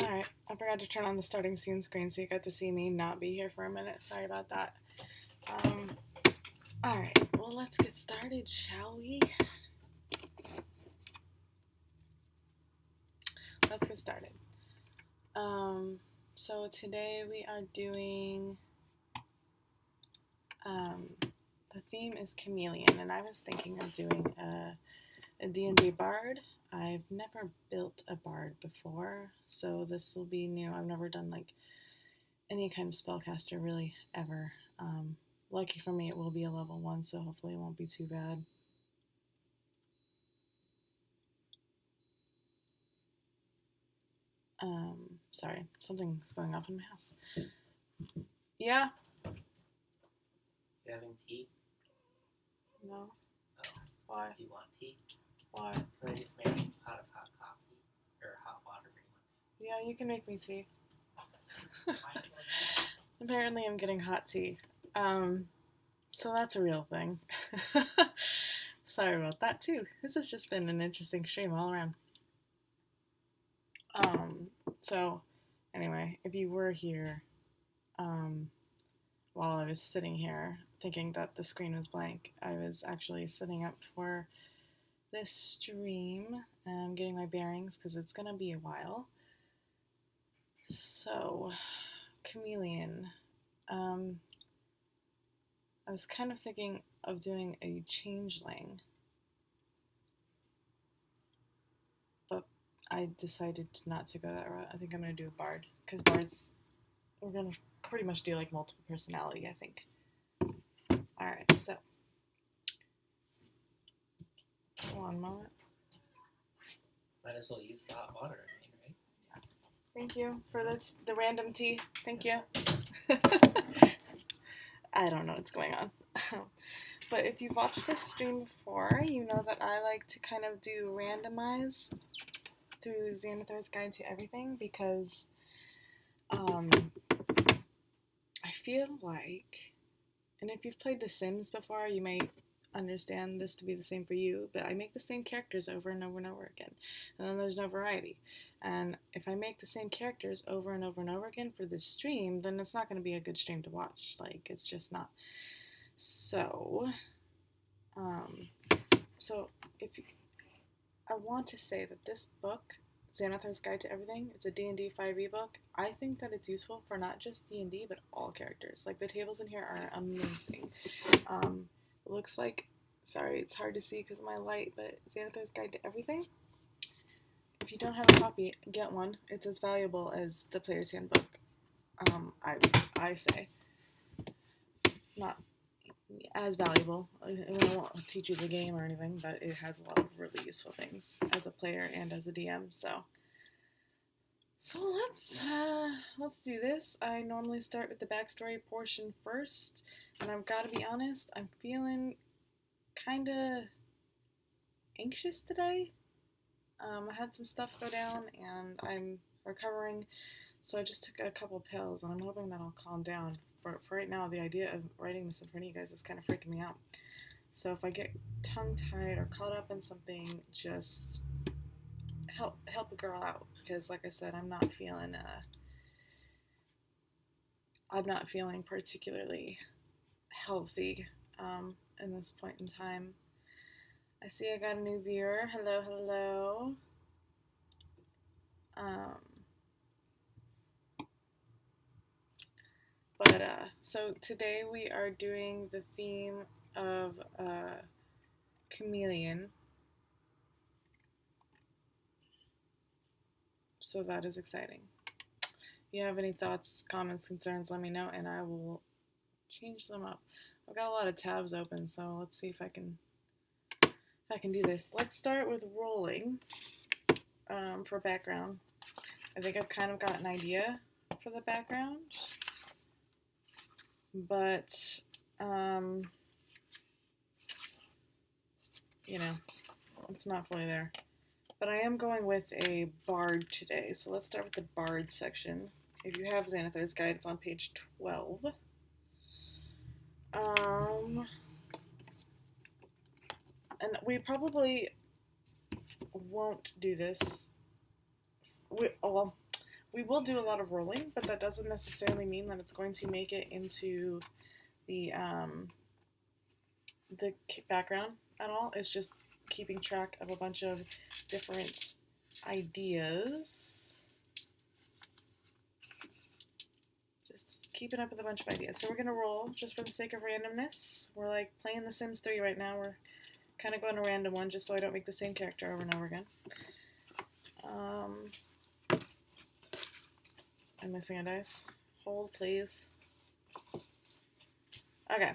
Alright, I forgot to turn on the starting scene screen so you got to see me not be here for a minute. Sorry about that. Um, Alright, well, let's get started, shall we? Let's get started. So today we are doing, the theme is chameleon, and I was thinking of doing a D&D bard. I've never built a bard before, so this will be new. I've never done like any kind of spellcaster really ever. Lucky for me, it will be a level 1, so hopefully it won't be too bad. Sorry, something's going off in my house. Yeah? You having tea? No? Oh. Why? Do you want tea? Why? I just made a pot of hot coffee. Or hot water, pretty much. Yeah, you can make me tea. Apparently I'm getting hot tea. So that's a real thing. Sorry about that too. This has just been an interesting stream all around. So anyway, if you were here, while I was sitting here thinking that the screen was blank, I was actually setting up for this stream and getting my bearings because it's gonna be a while. So, chameleon. I was kind of thinking of doing a changeling, but I decided not to go that route. I think I'm gonna do a bard because bards, we're gonna pretty much do like multiple personality, I think. Alright, so one moment. Might as well use the hot water, right? Thank you for the random tea. Thank you. I don't know what's going on. But if you've watched this stream before, you know that I like to kind of do randomized through Xanathar's Guide to Everything because I feel like, and if you've played The Sims before, you may understand this to be the same for you, but I make the same characters over and over and over again, and then there's no variety. And if I make the same characters over and over and over again for this stream, then it's not going to be a good stream to watch. Like, it's just not. So, if you, I want to say that this book, Xanathar's Guide to Everything, it's a D&D 5e book. I think that it's useful for not just D&D, but all characters. Like, the tables in here are amazing. Looks like, sorry, it's hard to see because of my light, but Xanathar's Guide to Everything. If you don't have a copy, get one. It's as valuable as the Player's Handbook. I say. Not as valuable. I won't teach you the game or anything, but it has a lot of really useful things as a player and as a DM. So let's do this. I normally start with the backstory portion first, and I've got to be honest, I'm feeling kind of anxious today. I had some stuff go down, and I'm recovering, so I just took a couple pills, and I'm hoping that I'll calm down. For right now, the idea of writing this in front of you guys is kind of freaking me out. So if I get tongue-tied or caught up in something, just help a girl out, because like I said, I'm not feeling particularly healthy in this point in time. I see I got a new viewer. Hello. So today we are doing the theme of chameleon. So that is exciting. If you have any thoughts, comments, concerns, let me know, and I will change them up. I've got a lot of tabs open, so let's see if I can do this. Let's start with rolling for background. I think I've kind of got an idea for the background, but it's not fully there. But I am going with a bard today, so let's start with the bard section. If you have Xanathar's Guide, it's on page 12. And we probably won't do this. We will do a lot of rolling, but that doesn't necessarily mean that it's going to make it into the background at all. It's just keeping track of a bunch of different ideas. Just keeping up with a bunch of ideas. So we're gonna roll just for the sake of randomness. We're like playing The Sims 3 right now. We're kind of going a random one just so I don't make the same character over and over again. I'm missing a dice. Hold, please. Okay.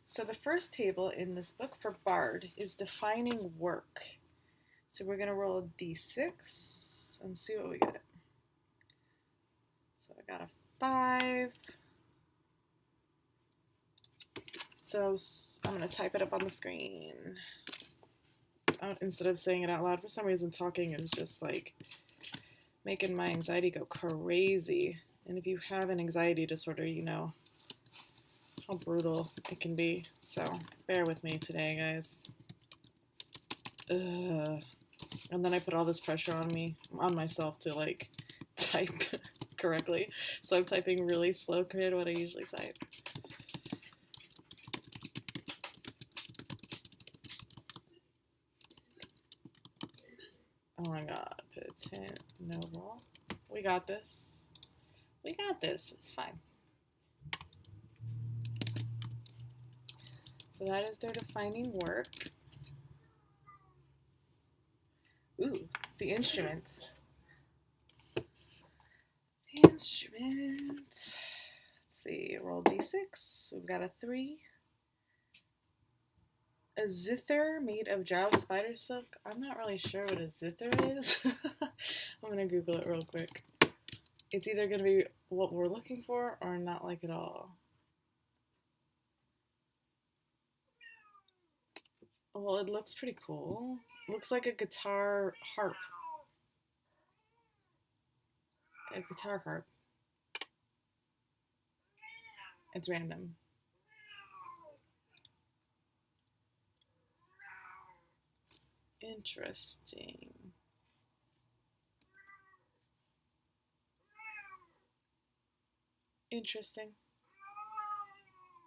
So the first table in this book for Bard is defining work. So we're going to roll a d6 and see what we get. So I got a 5. So I'm going to type it up on the screen. Instead of saying it out loud, for some reason talking is just like making my anxiety go crazy. And if you have an anxiety disorder, you know how brutal it can be. So bear with me today, guys. Ugh. And then I put all this pressure on myself to like type correctly. So I'm typing really slow compared to what I usually type. Oh my god, Petit Noble. We got this. We got this. It's fine. So that is their defining work. Ooh, the instrument. The instrument. Let's see, roll d6. We've got a 3. A zither made of drow spider silk. I'm not really sure what a zither is. I'm gonna Google it real quick. It's either gonna be what we're looking for or not like at all. Well, it looks pretty cool. Looks like a guitar harp. A guitar harp. It's random. Interesting. Interesting.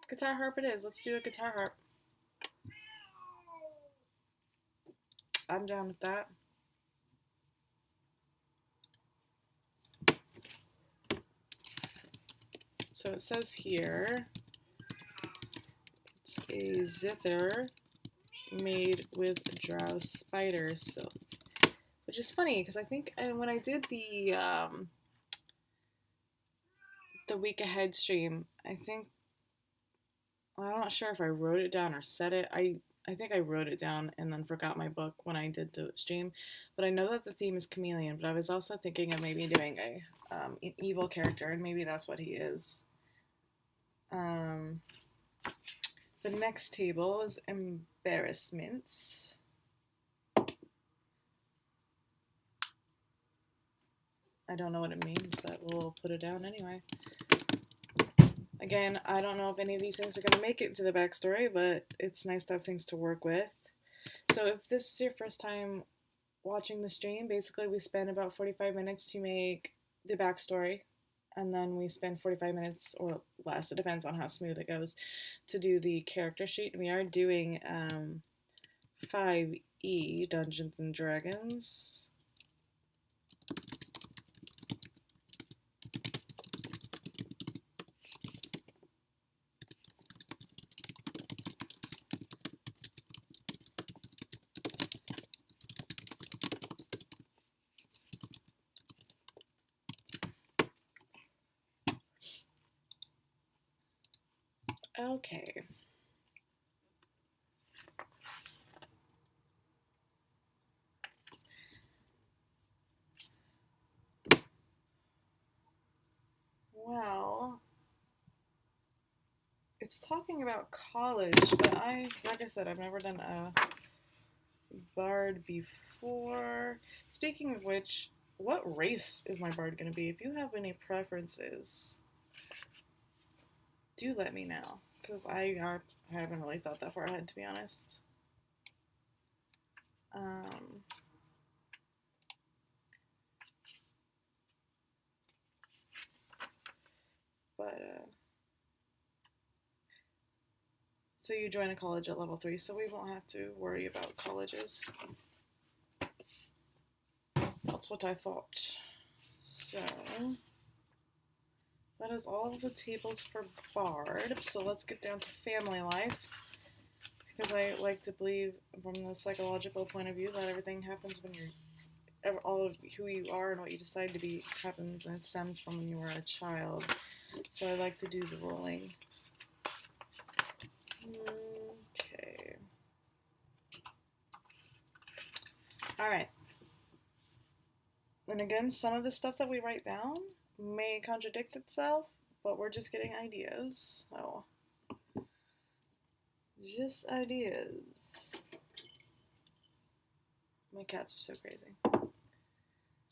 Guitar harp it is. Let's do a guitar harp. I'm down with that. So it says here, it's a zither made with drow spider silk, which is funny because I think when I did the week ahead stream, I'm not sure if I wrote it down or said it. I think I wrote it down and then forgot my book when I did the stream, but I know that the theme is chameleon, but I was also thinking of maybe doing an evil character, and maybe that's what he is. The next table is embarrassments. I don't know what it means, but we'll put it down anyway. Again, I don't know if any of these things are going to make it into the backstory, but it's nice to have things to work with. So if this is your first time watching the stream, basically we spend about 45 minutes to make the backstory, and then we spend 45 minutes or less, it depends on how smooth it goes, to do the character sheet. We are doing 5e, Dungeons and Dragons. Okay. Well, it's talking about college, but like I said, I've never done a bard before. Speaking of which, what race is my bard going to be? If you have any preferences, do let me know, because I haven't really thought that far ahead, to be honest. But, so you join a college at level 3, so we won't have to worry about colleges. That's what I thought. So, that is all of the tables for Bard. So let's get down to family life. Because I like to believe, from the psychological point of view, that everything happens when you're, all of who you are and what you decide to be happens and it stems from when you were a child. So I like to do the rolling. Okay. Alright. And again, some of the stuff that we write down may contradict itself, but we're just getting ideas. So, just ideas. My cats are so crazy.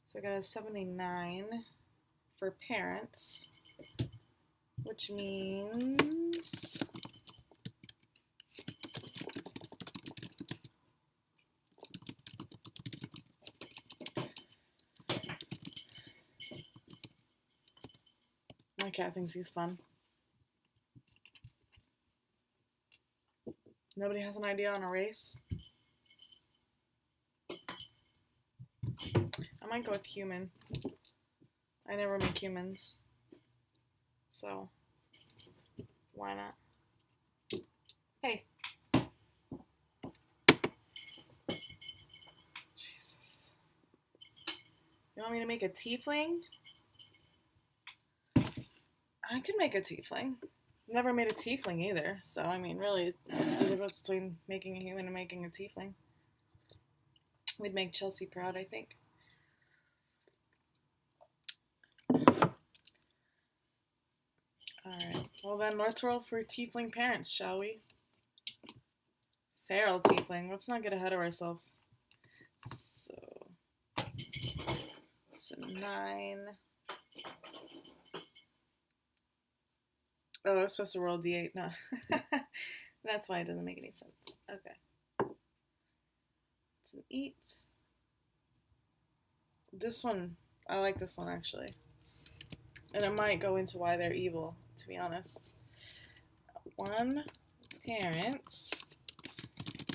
So I got a 79 for parents, which means my cat thinks he's fun. Nobody has an idea on a race? I might go with human. I never make humans. So, why not? Hey. Jesus. You want me to make a tiefling? I could make a tiefling. Never made a tiefling either, so I mean, really, what's the difference between making a human and making a tiefling? We'd make Chelsea proud, I think. Alright, well then, let's roll for tiefling parents, shall we? Feral tiefling, let's not get ahead of ourselves. So, it's a 9. Oh, I was supposed to roll d8, no. That's why it doesn't make any sense. Okay. It's an 8. This one, I like this one actually. And it might go into why they're evil, to be honest. One parent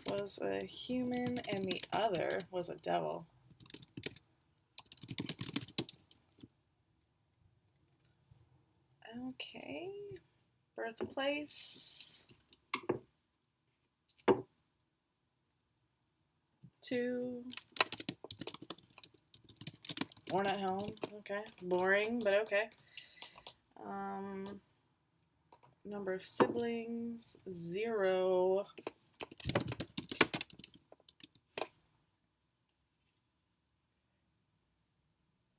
was a human and the other was a devil. Okay. Birthplace. 2. Born at home. Okay. Boring, but okay. Number of siblings. 0.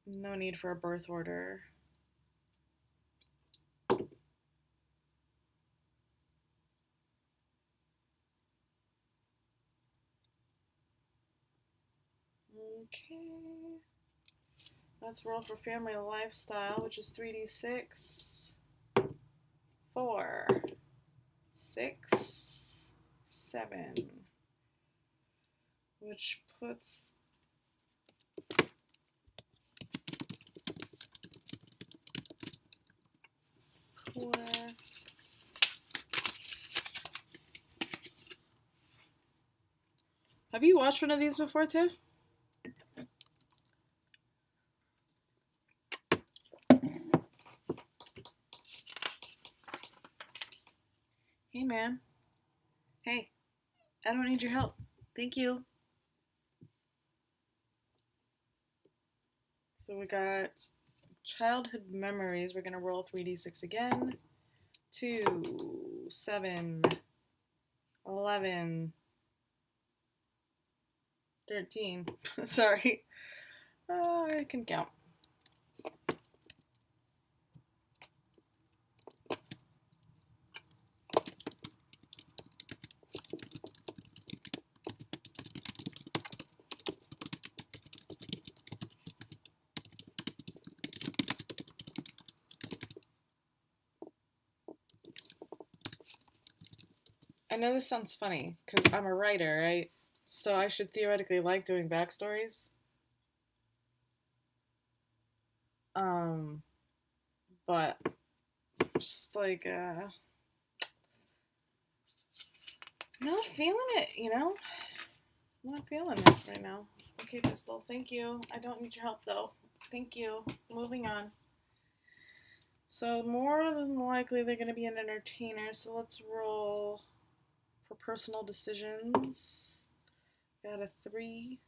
No need for a birth order. Okay. Let's roll for family lifestyle, which is 3d6. 4, 6, 7. Which puts Have you watched one of these before, Tiff? Hey, man. Hey, I don't need your help. Thank you. So we got childhood memories. We're going to roll 3d6 again. 2, 7, 11, 13. Sorry. I can count. I know this sounds funny, because I'm a writer, right? So I should theoretically like doing backstories. But just like, not feeling it, you know? Not feeling it right now. Okay, Pistol, thank you. I don't need your help, though. Thank you. Moving on. So, more than likely, they're going to be an entertainer. So, let's roll for personal decisions. Got a 3.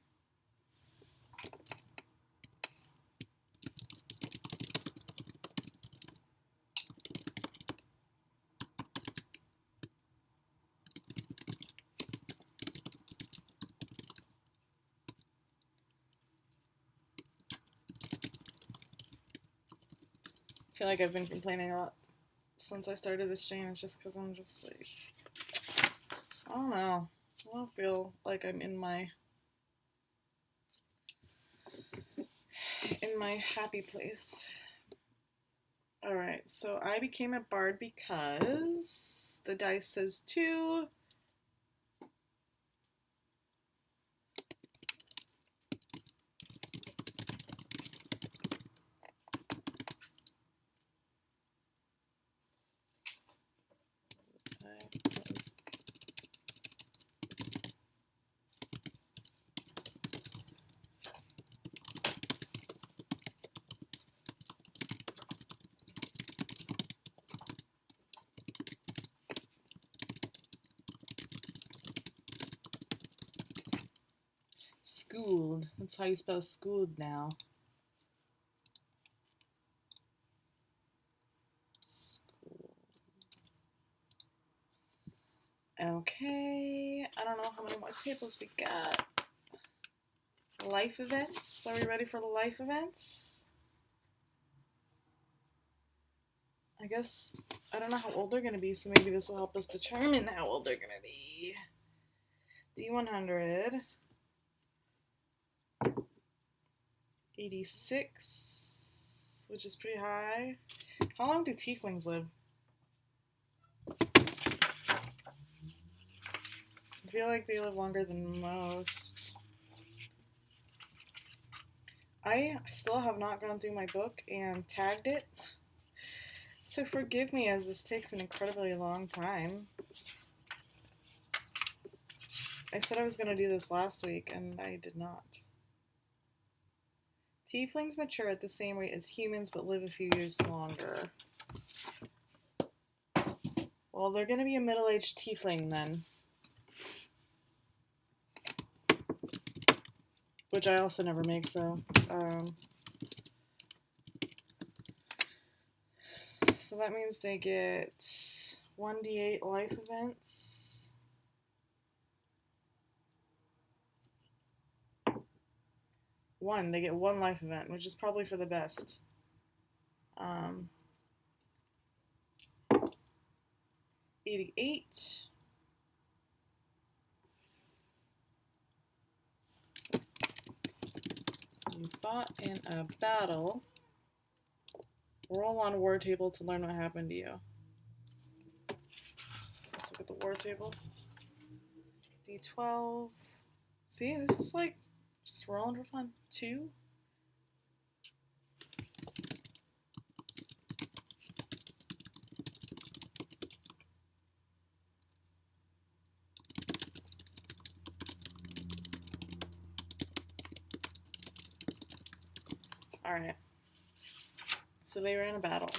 I feel like I've been complaining a lot since I started this stream. It's just because I'm just like, I don't know. I don't feel like I'm in my happy place. Alright, so I became a bard because the dice says 2. Schooled. That's how you spell schooled now. School. Okay. I don't know how many more tables we got. Life events. Are we ready for the life events? I guess, I don't know how old they're going to be, so maybe this will help us determine how old they're going to be. D100. 86, which is pretty high. How long do tieflings live? I feel like they live longer than most. I still have not gone through my book and tagged it, so forgive me as this takes an incredibly long time. I said I was going to do this last week, and I did not. Tieflings mature at the same rate as humans, but live a few years longer. Well, they're going to be a middle-aged tiefling then. Which I also never make, so... so that means they get 1d8 life events. They get 1 life event, which is probably for the best. 88. You fought in a battle. Roll on war table to learn what happened to you. Let's look at the war table. D12. See, this is like just rolling for fun. 2. Alright. So they were in a battle,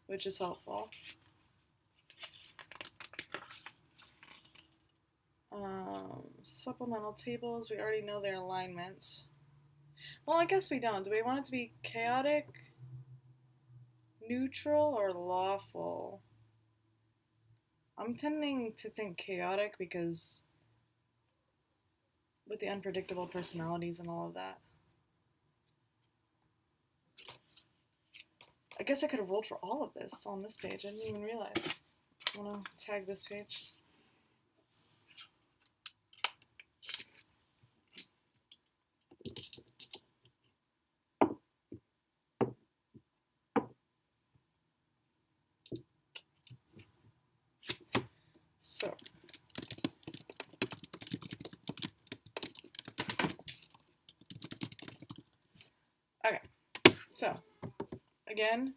which is helpful. Supplemental tables, we already know their alignments. Well, I guess we don't. Do we want it to be chaotic, neutral, or lawful? I'm tending to think chaotic because with the unpredictable personalities and all of that. I guess I could have rolled for all of this on this page. I didn't even realize. I want to tag this page. So, okay, so, again,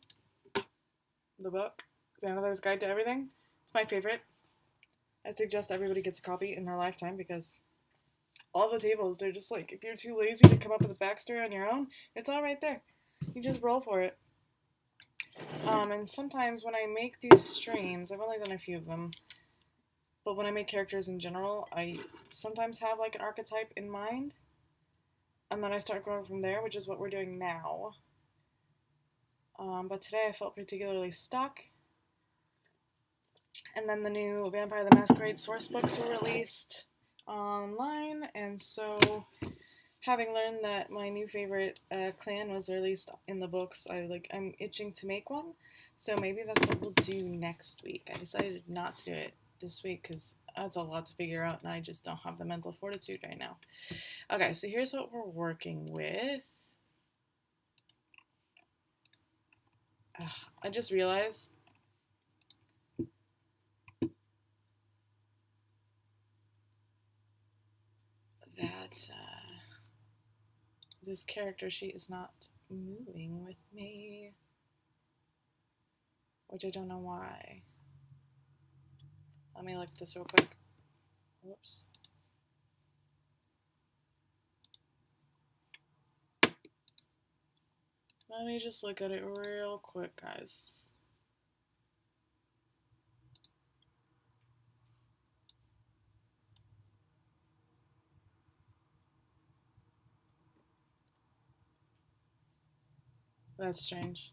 the book, Xanathar's Guide to Everything. It's my favorite. I suggest everybody gets a copy in their lifetime because all the tables, they're just like, if you're too lazy to come up with a backstory on your own, it's all right there. You just roll for it. And sometimes when I make these streams, I've only done a few of them, but when I make characters in general, I sometimes have like an archetype in mind, and then I start growing from there, which is what we're doing now. But today I felt particularly stuck. And then the new Vampire the Masquerade source books were released online, and so having learned that my new favorite clan was released in the books, I'm itching to make one. So maybe that's what we'll do next week. I decided not to do it this week because that's a lot to figure out, and I just don't have the mental fortitude right now. Okay, so here's what we're working with. I just realized that this character sheet is not moving with me, which I don't know why. Let me look at this real quick. Whoops. Let me just look at it real quick, guys. That's strange.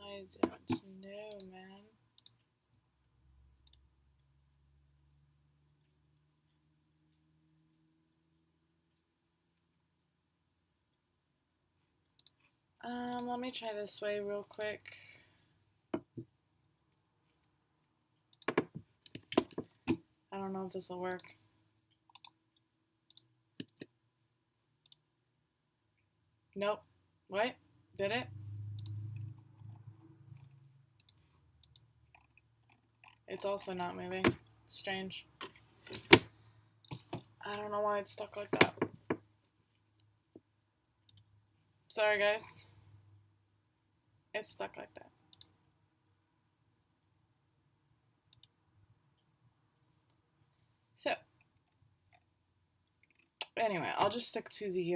I don't know, man. Let me try this way real quick. I don't know if this will work. Nope. What? Did it? It's also not moving. Strange. I don't know why it's stuck like that. Sorry, guys. It's stuck like that. So, anyway, I'll just stick to the,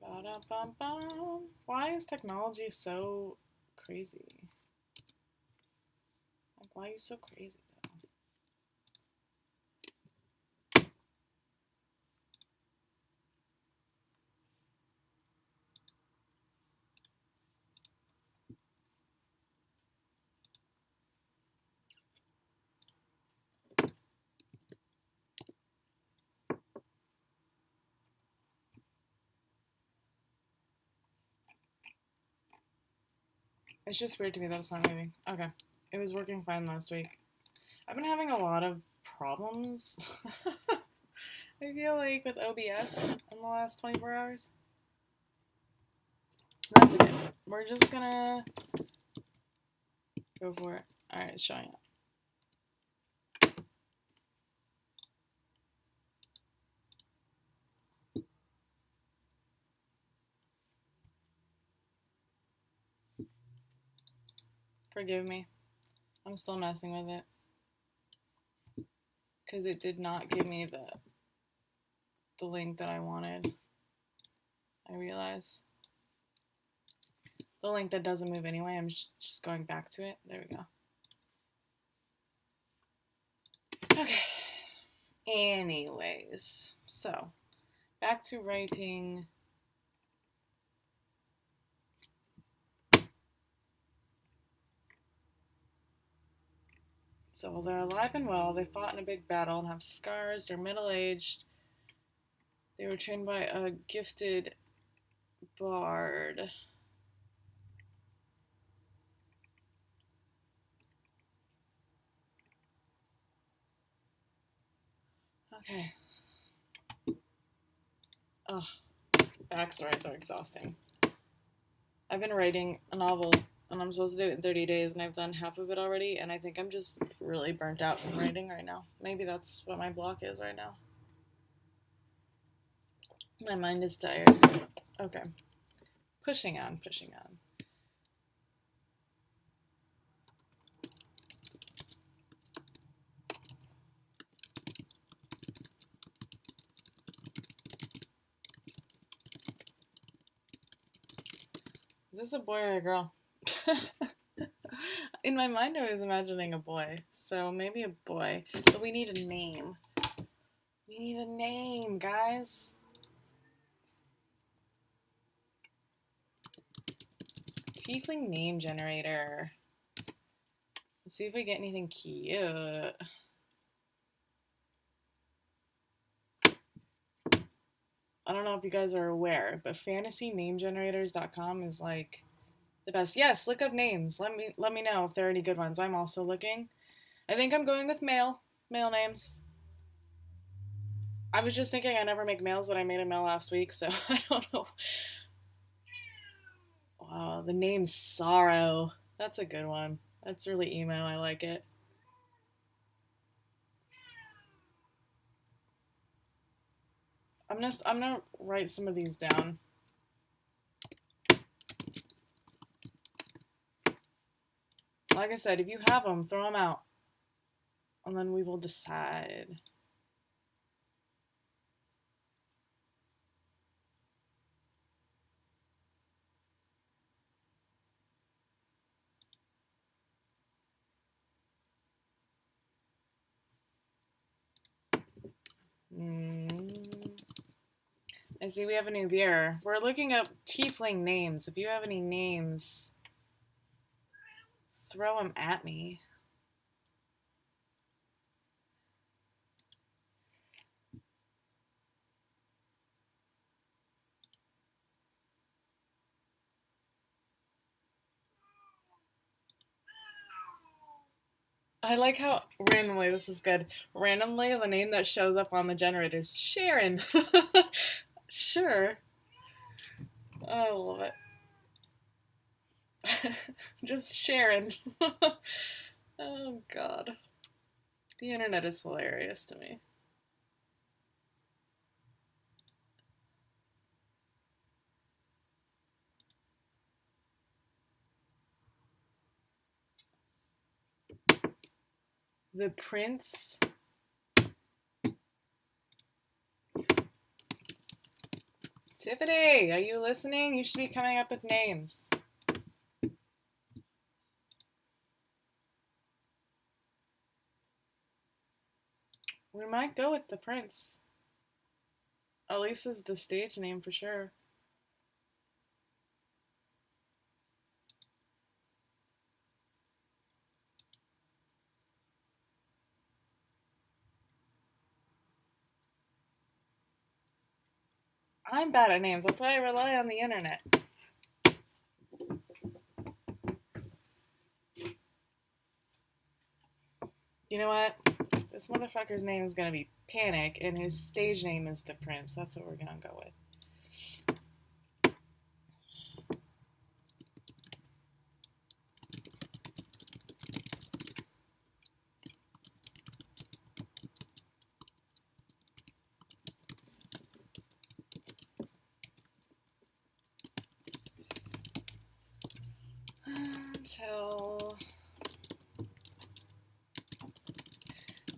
ba-da-bum-bum. Why is technology so crazy? Like, why are you so crazy, though? It's just weird to me that it's not moving. Okay. It was working fine last week. I've been having a lot of problems, I feel like, with OBS in the last 24 hours. That's okay. We're just gonna go for it. Alright, it's showing up. Forgive me. I'm still messing with it. Because it did not give me the link that I wanted. I realize. The link that doesn't move anyway, I'm just going back to it. There we go. Okay. Anyways, so back to writing. So they're alive and well. They fought in a big battle and have scars. They're middle-aged. They were trained by a gifted bard. Okay. Ugh, backstories are exhausting. I've been writing a novel and I'm supposed to do it in 30 days and I've done half of it already and I think I'm just really burnt out from writing right now. Maybe that's what my block is right now. My mind is tired. Okay. Pushing on. Is this a boy or a girl? In my mind, I was imagining a boy, so maybe a boy. But we need a name. We need a name, guys. Tiefling name generator. Let's see if we get anything cute. I don't know if you guys are aware, but fantasynamegenerators.com is like the best. Yes, look up names. Let me know if there are any good ones. I'm also looking. I think I'm going with male names. I was just thinking I never make males, but I made a male last week, so I don't know. Wow, the name Sorrow. That's a good one. That's really emo. I like it. I'm gonna write some of these down. Like I said, if you have them, throw them out, and then we will decide. I see we have a new viewer. We're looking up tiefling names. If you have any names, throw them at me. I like how randomly, this is good, randomly the name that shows up on the generator is Sharon. Sure. I love it. Just Sharon. Oh, God. The internet is hilarious to me. The Prince. Tiffany, are you listening? You should be coming up with names. We might go with the Prince. At least is the stage name for sure. I'm bad at names. That's why I rely on the internet. You know what? This motherfucker's name is gonna be Panic, and his stage name is the Prince. That's what we're gonna go with.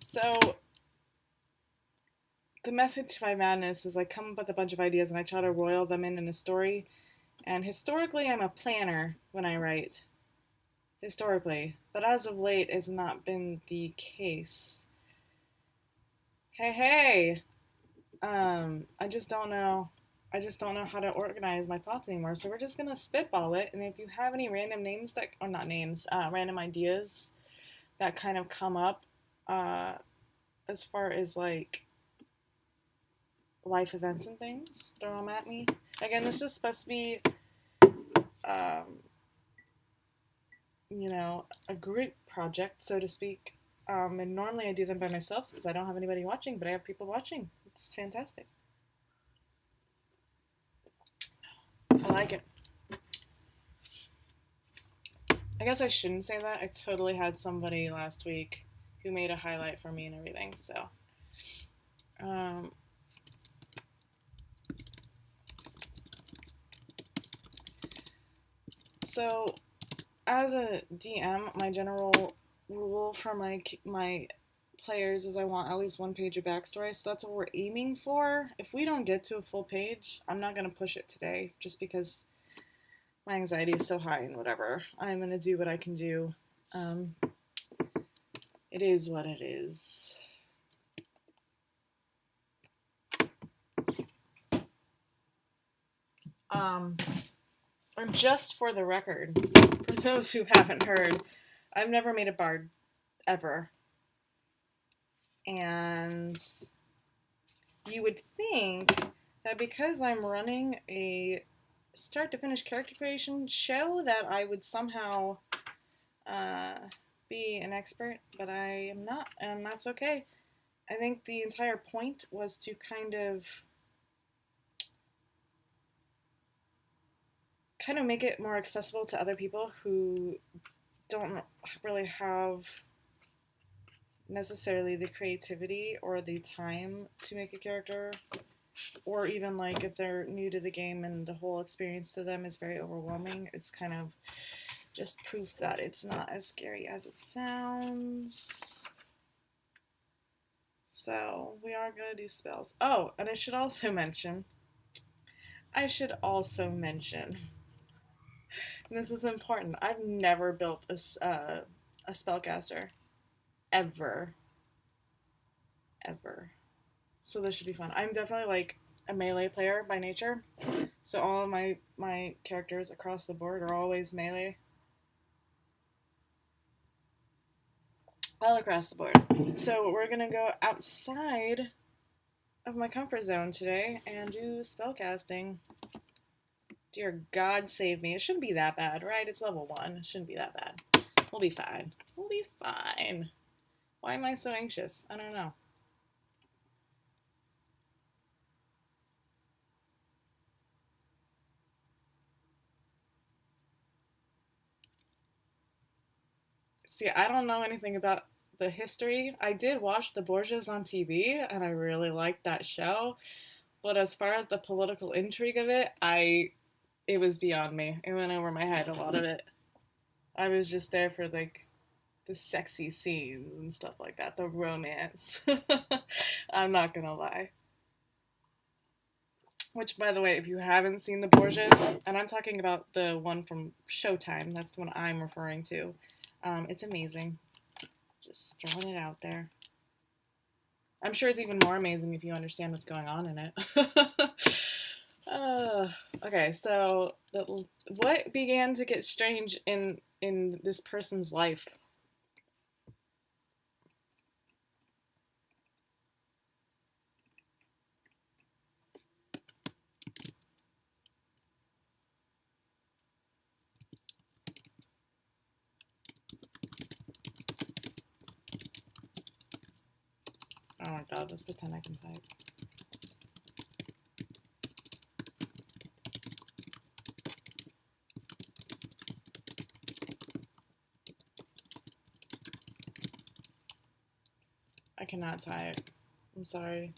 So the message to my madness is I come up with a bunch of ideas and I try to roil them in a story. And historically, I'm a planner when I write. Historically, but as of late, it's not been the case. Hey. I just don't know. I just don't know how to organize my thoughts anymore. So we're just gonna spitball it. And if you have any random names that, or not names, random ideas that kind of come up uh, as far as like life events and things throw them at me. Again, this is supposed to be, um, a group project, so to speak. And normally I do them by myself because I don't have anybody watching, but I have people watching. It's fantastic. I like it. I guess I shouldn't say that. I totally had somebody last week who made a highlight for me and everything, so. Um, so, as a DM, my general rule for my players is I want at least one page of backstory, so that's what we're aiming for. If we don't get to a full page, I'm not going to push it today, just because my anxiety is so high and whatever. I'm going to do what I can do. It is what it is. And just for the record, for those who haven't heard, I've never made a bard ever. And you would think that because I'm running a start to finish character creation show that I would somehow be an expert, but I am not, and that's okay. I think the entire point was to kind of make it more accessible to other people who don't really have necessarily the creativity or the time to make a character, or even like if they're new to the game and the whole experience to them is very overwhelming. It's kind of just proof that it's not as scary as it sounds. So we are gonna do spells. Oh, and I should also mention, and this is important, I've never built a spellcaster. Ever. Ever. So this should be fun. I'm definitely like a melee player by nature. So all of my characters across the board are always melee. All across the board. So we're gonna go outside of my comfort zone today and do spellcasting. Dear God, save me. It shouldn't be that bad, right? It's level 1. It shouldn't be that bad. We'll be fine. We'll be fine. Why am I so anxious? I don't know. See, I don't know anything about the history. I did watch the Borgias on TV, and I really liked that show. But as far as the political intrigue of it, it was beyond me. It went over my head, a lot of it. I was just there for like the sexy scenes and stuff like that, the romance. I'm not gonna lie. Which, by the way, if you haven't seen the Borgias, and I'm talking about the one from Showtime, that's the one I'm referring to, it's amazing. Just throwing it out there. I'm sure it's even more amazing if you understand what's going on in it. Okay, so what began to get strange in this person's life? Oh my God, let's pretend I can type. I cannot type. I'm sorry.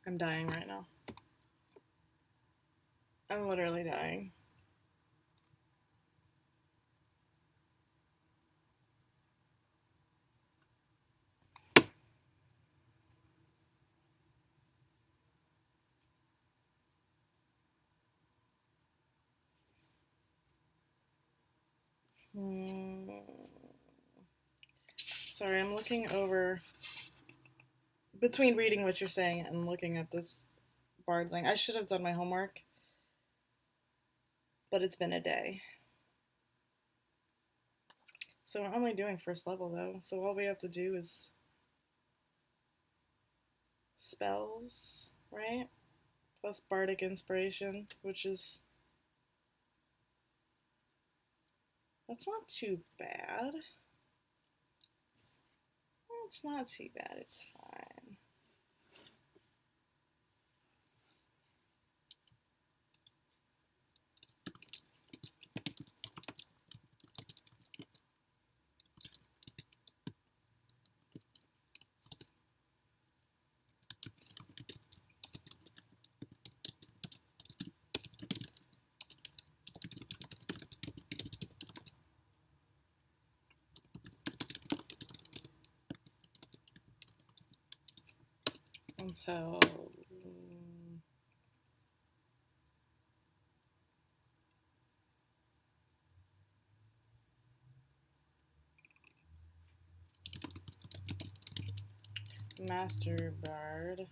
I'm dying right now. I'm literally dying. Sorry, I'm looking over between reading what you're saying and looking at this bard thing. I should have done my homework, but it's been a day. So we're only doing first level though, so all we have to do is spells, right? Plus bardic inspiration, which is... that's not too bad. It's not too bad, it's fine. Until... Master Bard.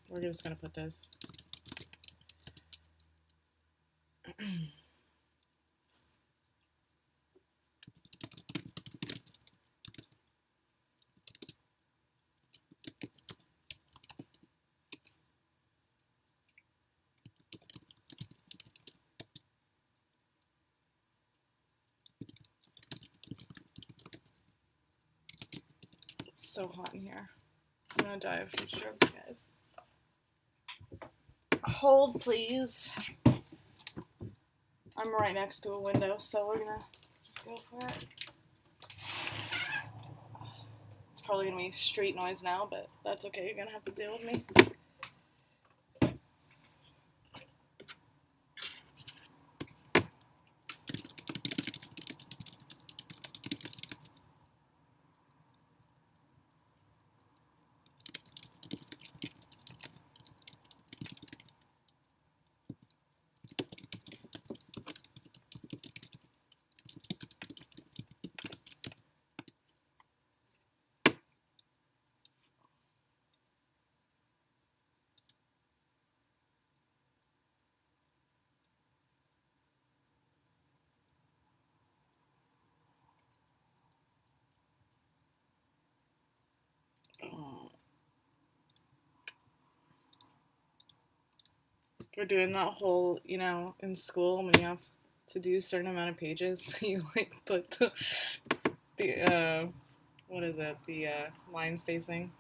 We're just gonna put this. It's so hot in here. I'm gonna die of heat stroke, guys. Hold, please. I'm right next to a window, so we're gonna just go for it. It's probably gonna be street noise now, but that's okay. You're gonna have to deal with me. We're doing that whole, you know, in school when you have to do a certain amount of pages, you like put the what is it? The line spacing.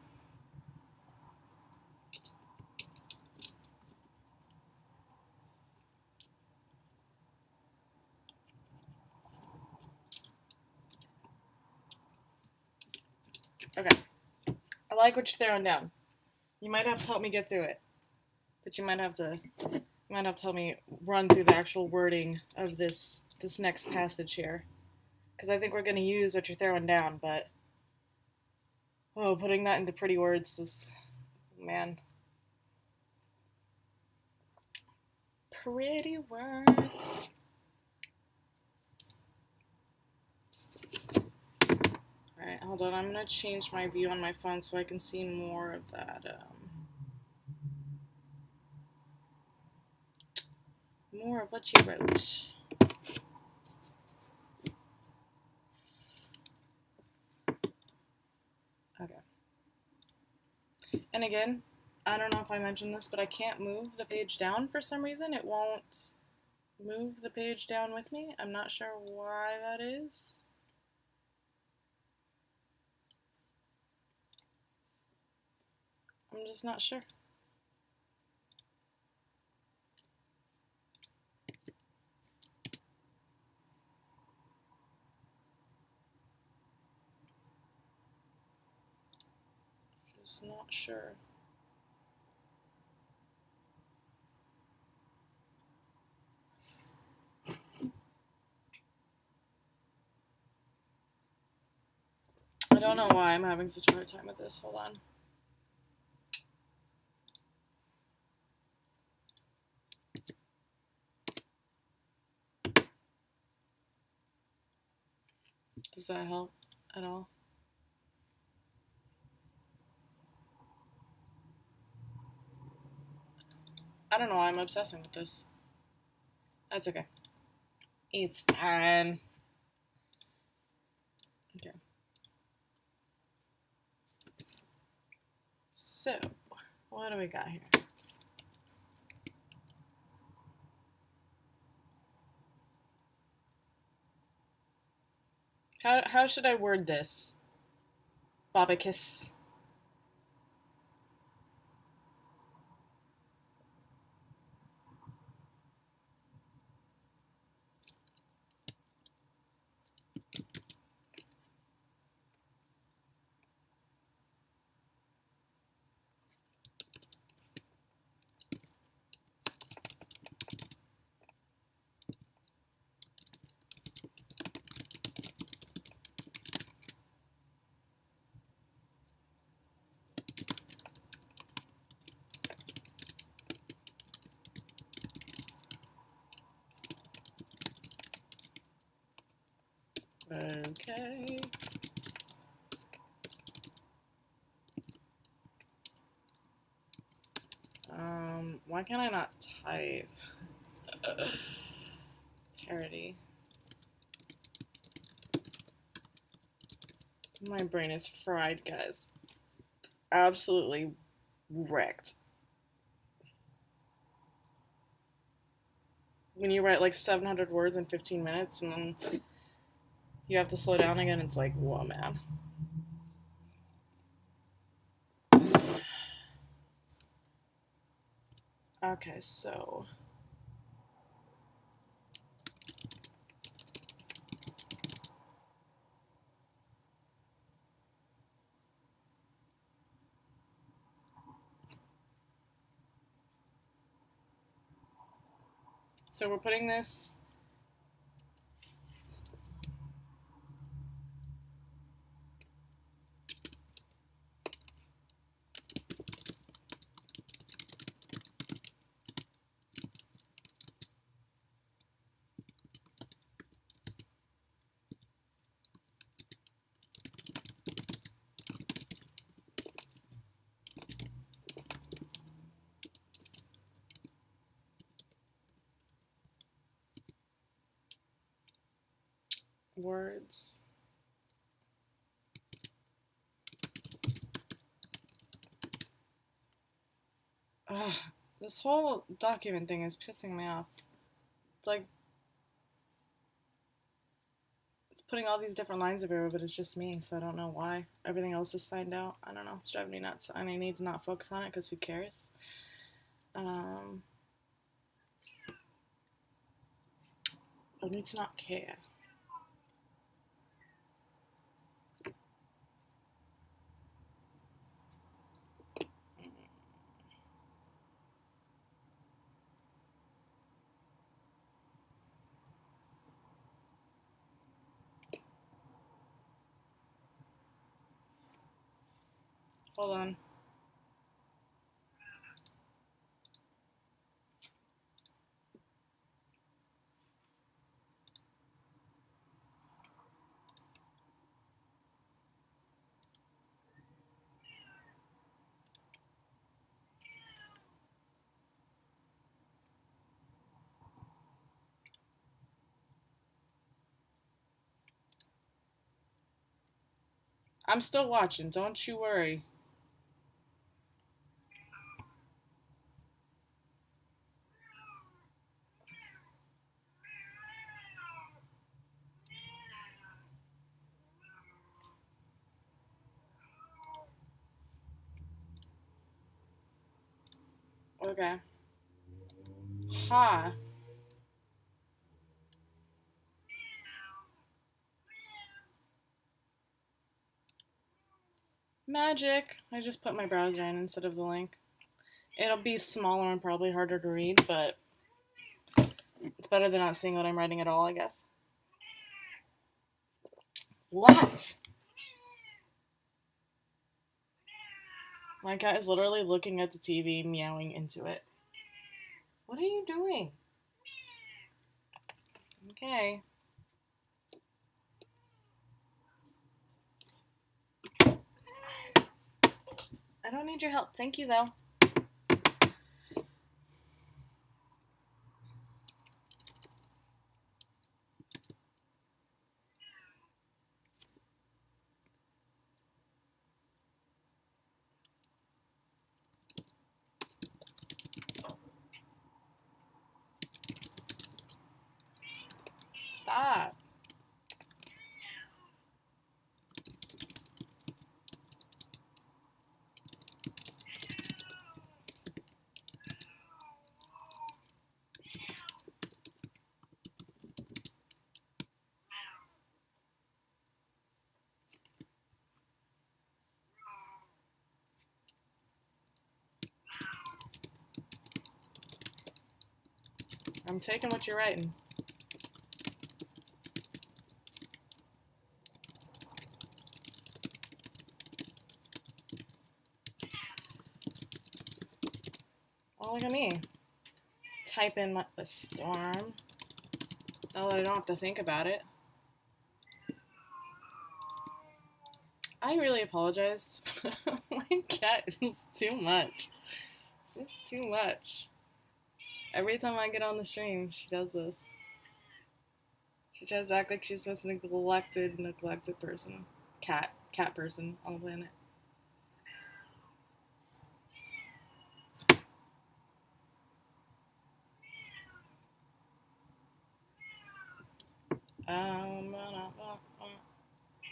Okay. I like what you're throwing down. You might have to help me get through it, but you might have to help me run through the actual wording of this next passage here, because I think we're gonna use what you're throwing down, but putting that into pretty words is, man, pretty words. Alright, hold on. I'm gonna change my view on my phone so I can see more of that. More of what you wrote. Okay. And again, I don't know if I mentioned this, but I can't move the page down for some reason. It won't move the page down with me. I'm not sure why that is. I'm just not sure. Just not sure. I don't know why I'm having such a hard time with this. Hold on. Does that help at all? I don't know why I'm obsessing with this. That's okay. It's fine. Okay. So, what do we got here? How should I word this? Babakis. Okay. Why can I not type? Parody. My brain is fried, guys. Absolutely wrecked. When you write like 700 words in 15 minutes and then you have to slow down again, it's like, whoa, man. Okay, so we're putting this words. Ugh, this whole document thing is pissing me off. It's like it's putting all these different lines everywhere, but it's just me, so I don't know why. Everything else is signed out. I don't know. It's driving me nuts. And I need to not focus on it because who cares? I need to not care. Hold on. I'm still watching. Don't you worry. Okay. Ha. Magic. I just put my browser in instead of the link. It'll be smaller and probably harder to read, but it's better than not seeing what I'm writing at all, I guess. What? My cat is literally looking at the TV, meowing into it. What are you doing? Okay. I don't need your help. Thank you, though. Stop. I'm taking what you're writing. Oh, look at me. Type in a storm. Oh, I don't have to think about it. I really apologize. My cat is too much. It's just too much. Every time I get on the stream, she does this. She tries to act like she's the most neglected person. Cat person on the planet.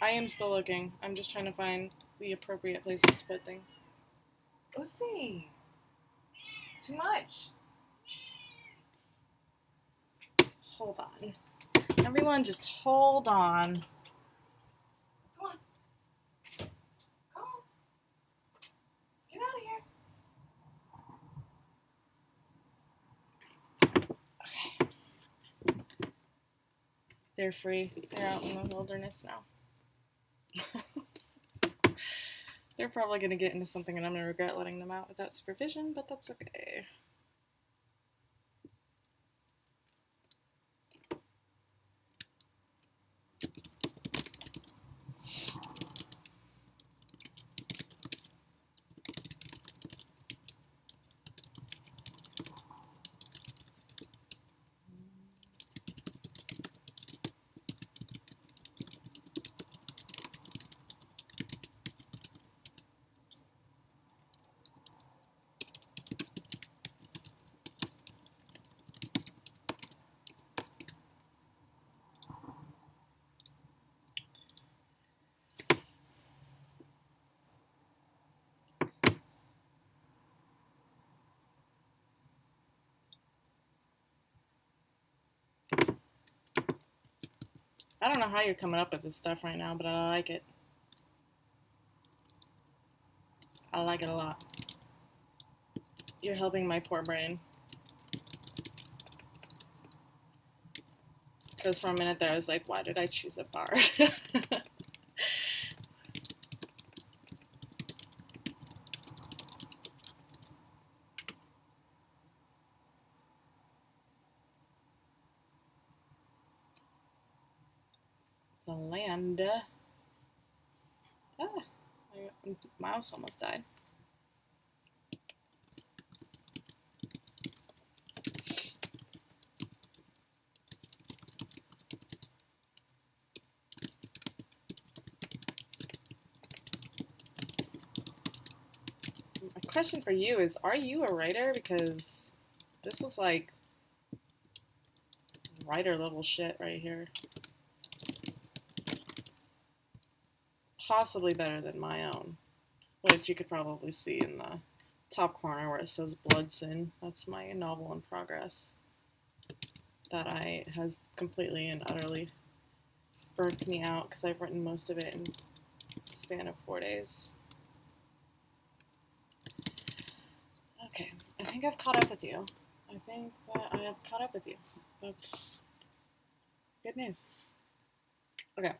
I am still looking. I'm just trying to find the appropriate places to put things. Oopsie. Too much. Hold on. Everyone just hold on. Come on. Come on. Get out of here. Okay. They're free. They're out in the wilderness now. They're probably going to get into something and I'm going to regret letting them out without supervision, but that's okay. I don't know how you're coming up with this stuff right now, but I like it. I like it a lot. You're helping my poor brain. Because for a minute there I was like, why did I choose a bar? The land. Ah, my mouse almost died. My question for you is, are you a writer? Because this is like writer level shit right here. Possibly better than my own, which you could probably see in the top corner where it says Bloodsin. That's my novel in progress that has completely and utterly burnt me out because I've written most of it in the span of 4 days. think I've caught up with you. I think that I have caught up with you. That's good news. Okay.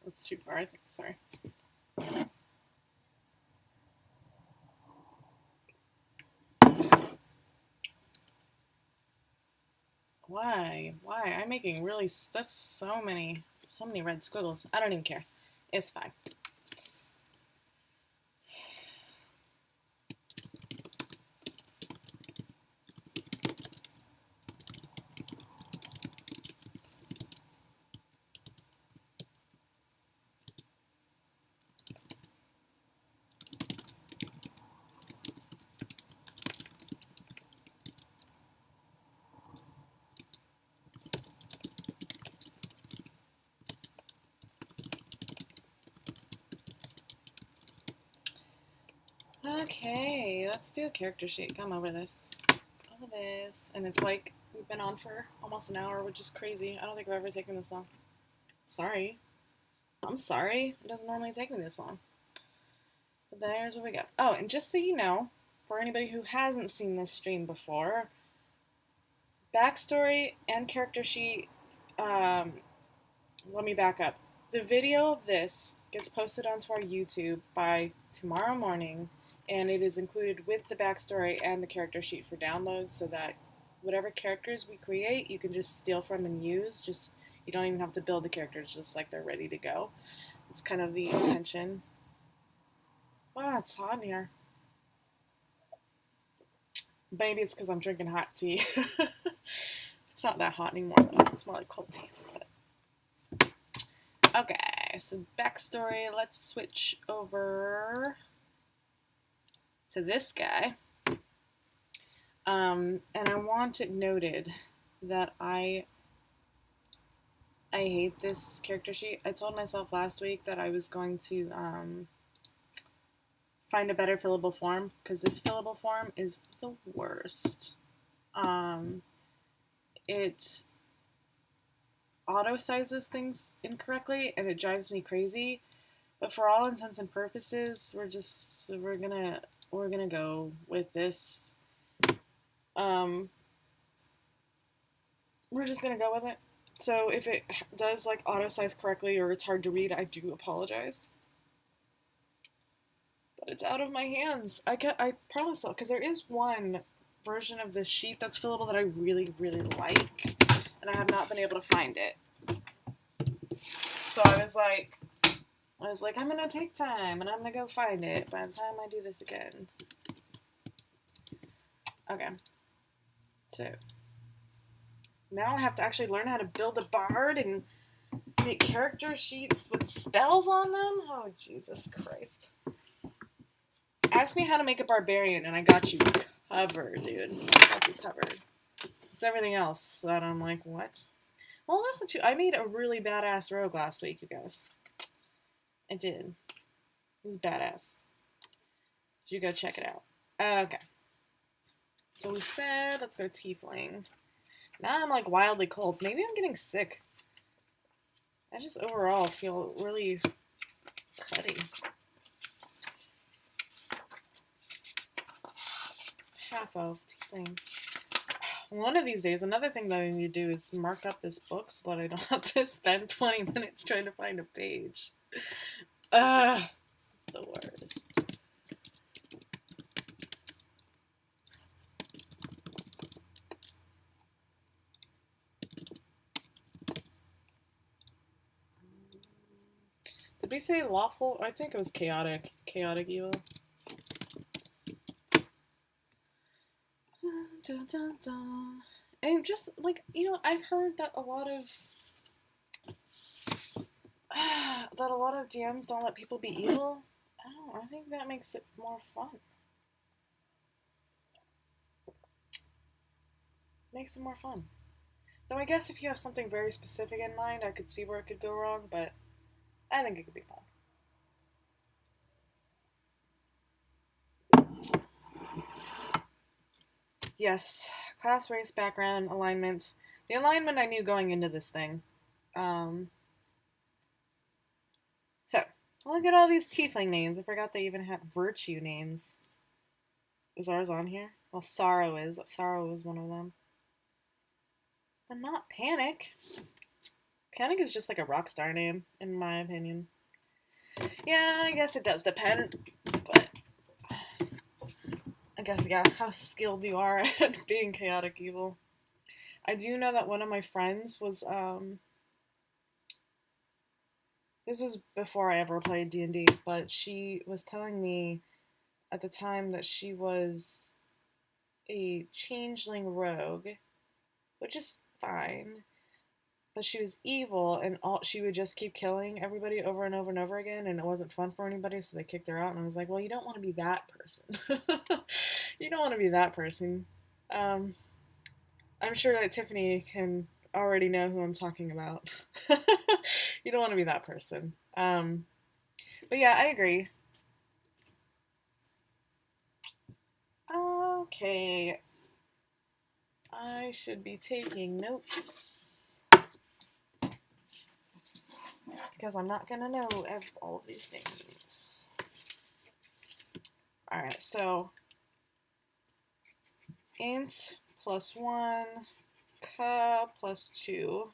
That's too far, I think. Sorry. Why? Why? I'm making really... That's so many red squiggles. I don't even care. It's fine. Okay, let's do a character sheet. Come over this. All of this. And it's like we've been on for almost an hour, which is crazy. I don't think I've ever taken this long. Sorry. I'm sorry. It doesn't normally take me this long. But there's what we got. Oh, and just so you know, for anybody who hasn't seen this stream before, backstory and character sheet, let me back up. The video of this gets posted onto our YouTube by tomorrow morning, and it is included with the backstory and the character sheet for download, so that whatever characters we create, you can just steal from and use. Just, you don't even have to build the characters, just like they're ready to go. It's kind of the intention. Wow, it's hot in here. Maybe it's because I'm drinking hot tea. It's not that hot anymore, though. It's more like cold tea. But... Okay, so backstory. Let's switch over to this guy. And I want it noted that I hate this character sheet. I told myself last week that I was going to find a better fillable form, because this fillable form is the worst. It auto-sizes things incorrectly, and it drives me crazy. But for all intents and purposes, we're gonna go with this. We're just gonna go with it. So if it does like auto-size correctly or it's hard to read, I do apologize. But it's out of my hands. I promise though, because there is one version of this sheet that's fillable that I really, really like, and I have not been able to find it. So I was like, I'm gonna take time and I'm gonna go find it by the time I do this again. Okay. So now I have to actually learn how to build a bard and make character sheets with spells on them? Oh, Jesus Christ. Ask me how to make a barbarian and I got you covered, dude. I got you covered. It's everything else that I'm like, what? Well, that's not true. I made a really badass rogue last week, you guys. I did. It was badass. You go check it out. Okay. So we said, let's go Tiefling. Now I'm like wildly cold. Maybe I'm getting sick. I just overall feel really cruddy. Half elf Tiefling. One of these days, another thing that I need to do is mark up this book so that I don't have to spend 20 minutes trying to find a page. It's the worst. Did we say lawful? I think it was chaotic. Chaotic evil. Dun, dun, dun. And just like, you know, I've heard that a lot of DMs don't let people be evil. I think that makes it more fun. Makes it more fun. Though I guess if you have something very specific in mind, I could see where it could go wrong, but I think it could be fun. Yes, class, race, background, alignment. The alignment I knew going into this thing. So, look at all these tiefling names. I forgot they even had virtue names. Is ours on here? Well, Sorrow is. Sorrow is one of them. But not Panic. Panic is just like a rock star name, in my opinion. Yeah, I guess it does depend, but I guess, yeah, how skilled you are at being chaotic evil. I do know that one of my friends was, this is before I ever played D&D, but she was telling me at the time that she was a changeling rogue, which is fine, but she was evil, and she would just keep killing everybody over and over and over again, and it wasn't fun for anybody, so they kicked her out. And I was like, well, you don't want to be that person. You don't want to be that person. I'm sure that Tiffany can already know who I'm talking about. You don't want to be that person. But yeah, I agree. Okay. I should be taking notes because I'm not going to know all of these things. Alright, so int +1, ka +2.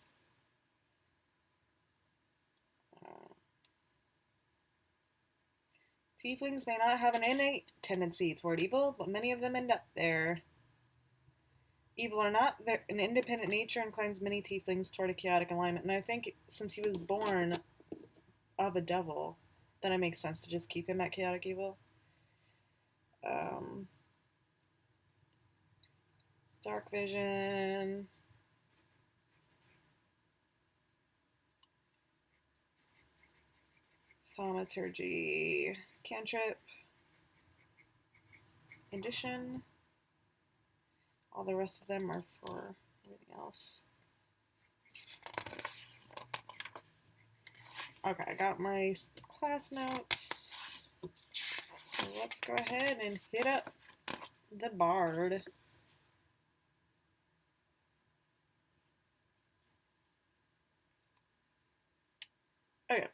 Tieflings may not have an innate tendency toward evil, but many of them end up there. Evil or not, an independent nature inclines many tieflings toward a chaotic alignment. And I think since he was born of a devil, then it makes sense to just keep him at chaotic evil. Dark vision. Thaumaturgy. Cantrip. Condition. All the rest of them are for everything else. Okay, I got my class notes. So let's go ahead and hit up the bard. Okay.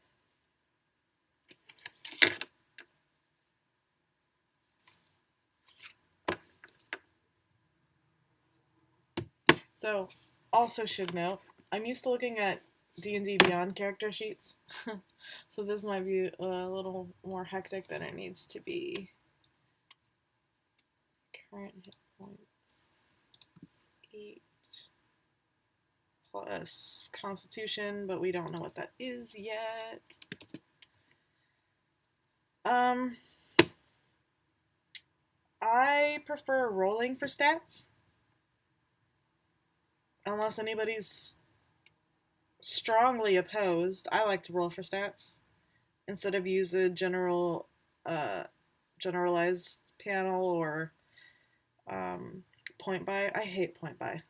So, also should note, I'm used to looking at D&D Beyond character sheets, so this might be a little more hectic than it needs to be. Current hit points 8 plus Constitution, but we don't know what that is yet. I prefer rolling for stats. Unless anybody's strongly opposed, I like to roll for stats instead of use a generalized panel or point buy. I hate point buy.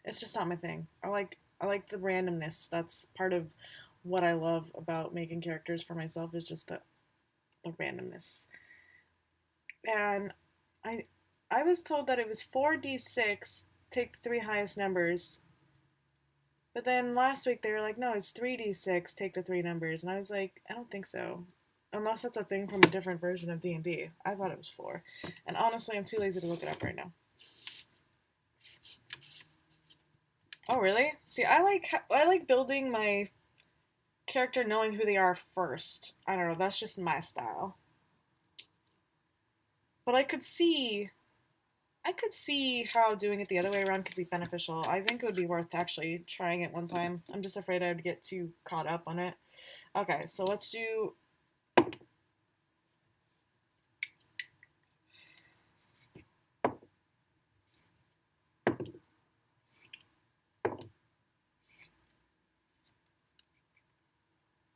It's just not my thing. I like I like the randomness. That's part of what I love about making characters for myself is just the randomness. And I I was told that it was 4d6, take the three highest numbers. But then last week they were like, no, it's 3d6, take the three numbers. And I was like, I don't think so. Unless that's a thing from a different version of D&D. I thought it was 4. And honestly, I'm too lazy to look it up right now. Oh, really? See, I like building my character knowing who they are first. I don't know, that's just my style. But I could see how doing it the other way around could be beneficial. I think it would be worth actually trying it one time. I'm just afraid I would get too caught up on it. Okay, so let's do.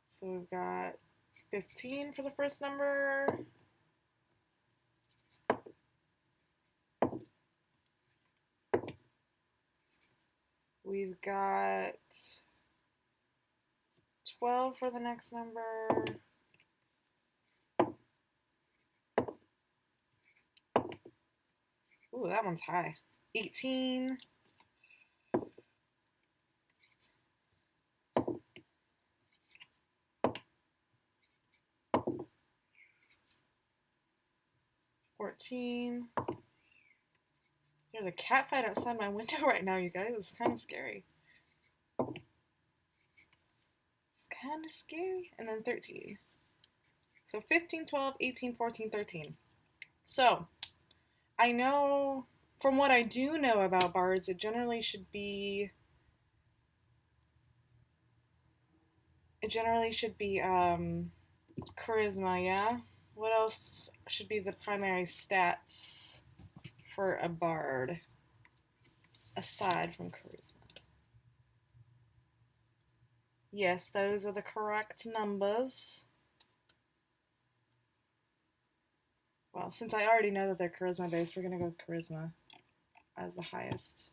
So we've got 15 for the first number. We've got 12 for the next number. Ooh, that one's high. 18. $14. There's a cat fight outside my window right now, you guys. It's kind of scary. It's kind of scary. And then 13. So 15, 12, 18, 14, 13. So, I know, from what I do know about bards, it generally should be charisma, yeah? What else should be the primary stats for a bard aside from charisma? Yes, those are the correct numbers. Well, since I already know that they're charisma based, we're going to go with charisma as the highest.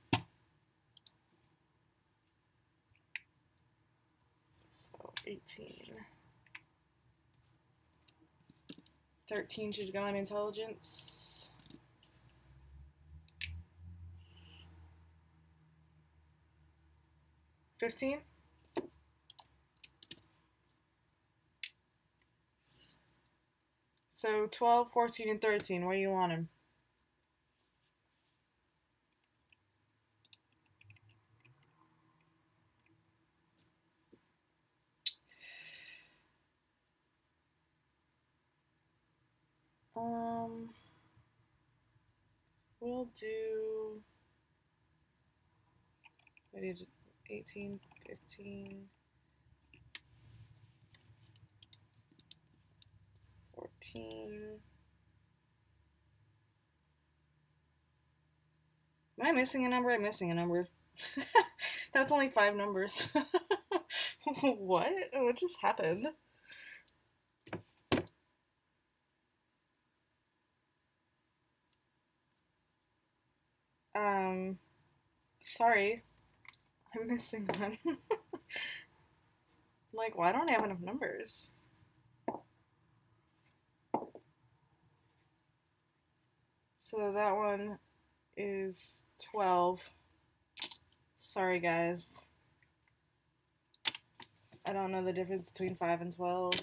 So 18. 13 should go in intelligence. $15. So 12, 14, and 13. Where do you want him? We'll do. I did 18, 15, 14. Am I missing a number? I'm missing a number. That's only 5 numbers. What? What just happened? Sorry. I'm missing one. Like, why don't I have enough numbers? So that one is 12. Sorry, guys. I don't know the difference between 5 and 12.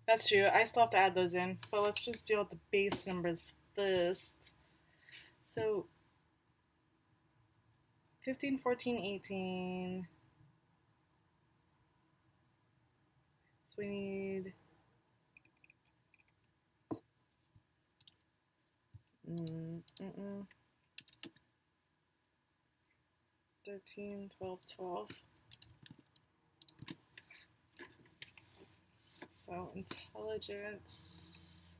That's true. I still have to add those in. But let's just deal with the base numbers first. So 15, 14, 18. So we need 13, 12, 12. So intelligence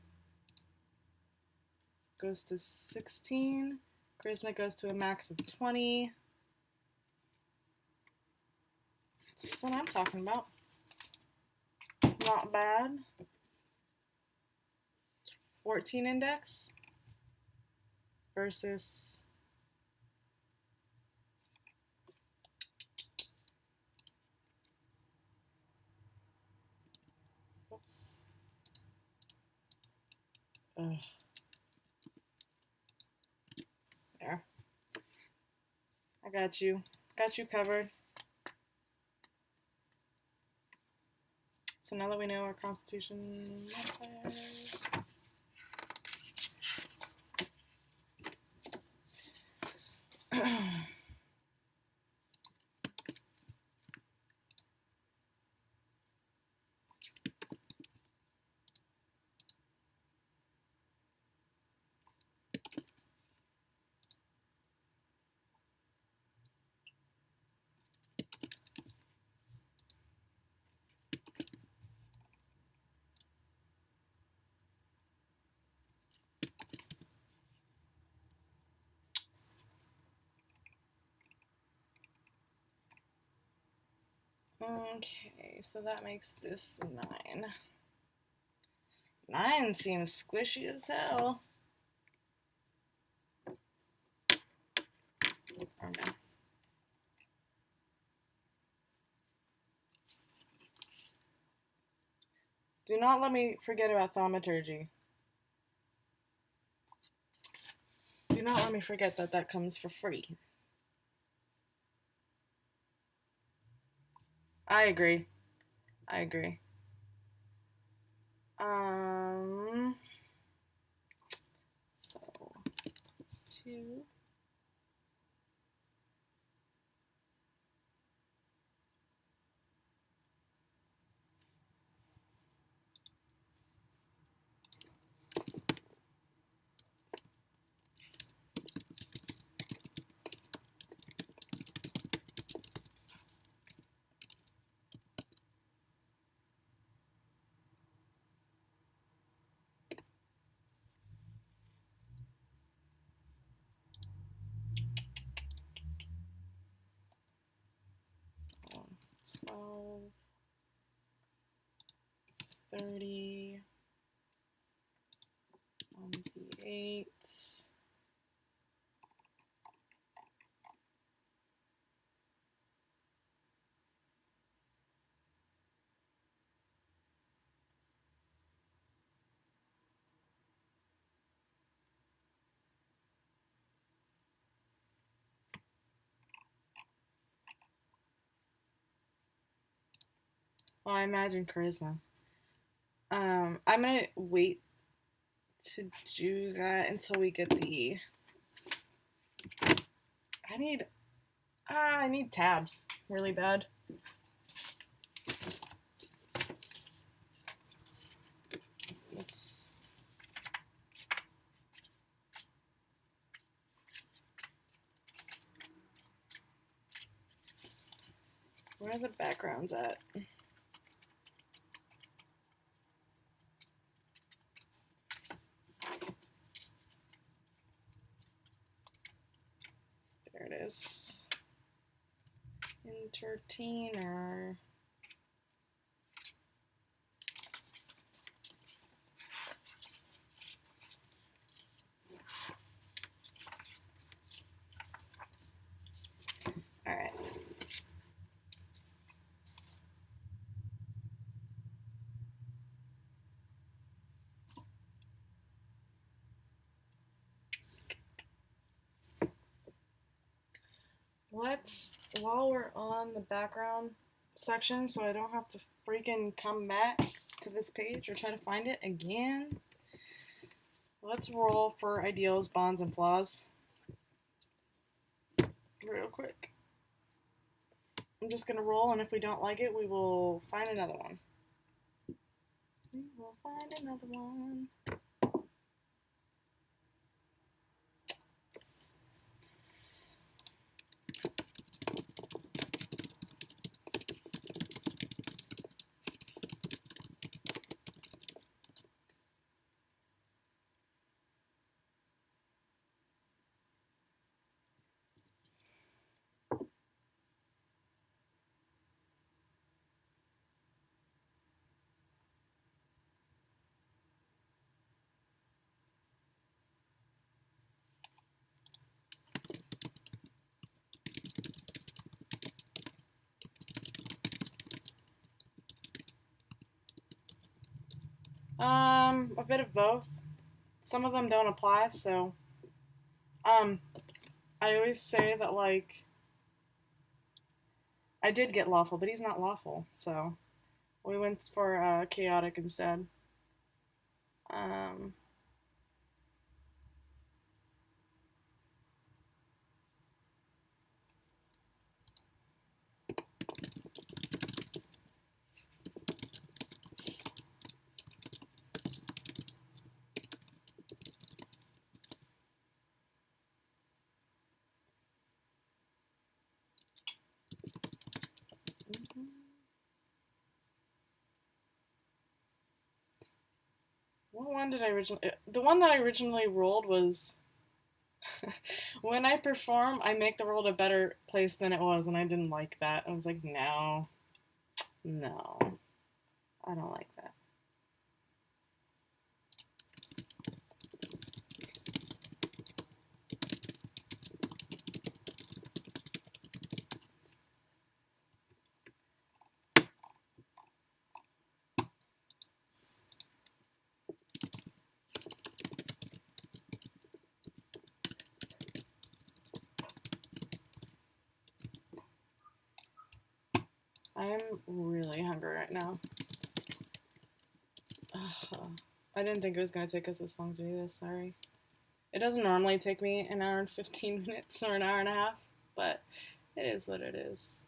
goes to 16. Charisma goes to a max of 20. That's what I'm talking about. Not bad. 14 index versus oops. Ugh. There. I got you. Got you covered. So now that we know our constitution modifiers. Okay, so that makes this 9. 9 seems squishy as hell. Oh no. Do not let me forget about thaumaturgy. Do not let me forget that that comes for free. I agree. I agree. So it's 2. So 12, 30, 1d8. Well, I imagine charisma. I'm gonna wait to do that until we get the. I need tabs really bad. Let's. Where are the backgrounds at? There it is. Entertainer. All right. Let's, while we're on the background section, so I don't have to freaking come back to this page or try to find it again, let's roll for ideals, bonds, and flaws real quick. I'm just going to roll, and if we don't like it, we will find another one. We will find another one. A bit of both. Some of them don't apply, so um, I always say that like I did get lawful, but he's not lawful, so we went for chaotic instead. Um, what one did I originally? The one that I originally rolled was when I perform, I make the world a better place than it was, and I didn't like that. I was like, no, no, I don't like that. I'm really hungry right now. Ugh. I didn't think it was going to take us this long to do this, sorry. It doesn't normally take me an hour and 15 minutes or an hour and a half, but it is what it is.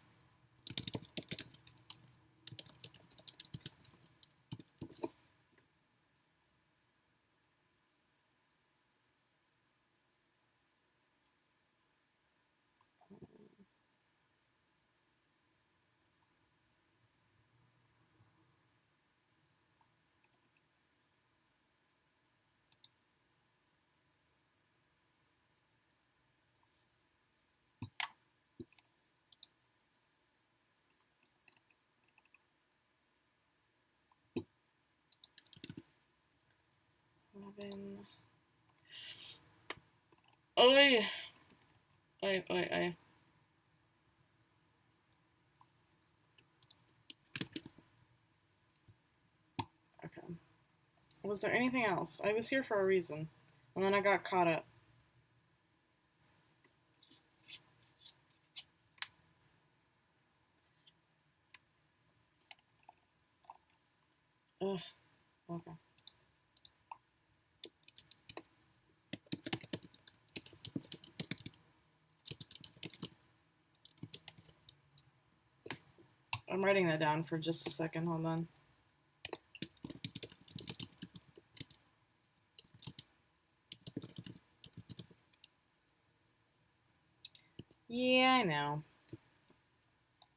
Robin. Oi! Oi, oi, oi. Okay. Was there anything else? I was here for a reason. And then I got caught up. Ugh. Okay. I'm writing that down for just a second. Hold on. Yeah, I know.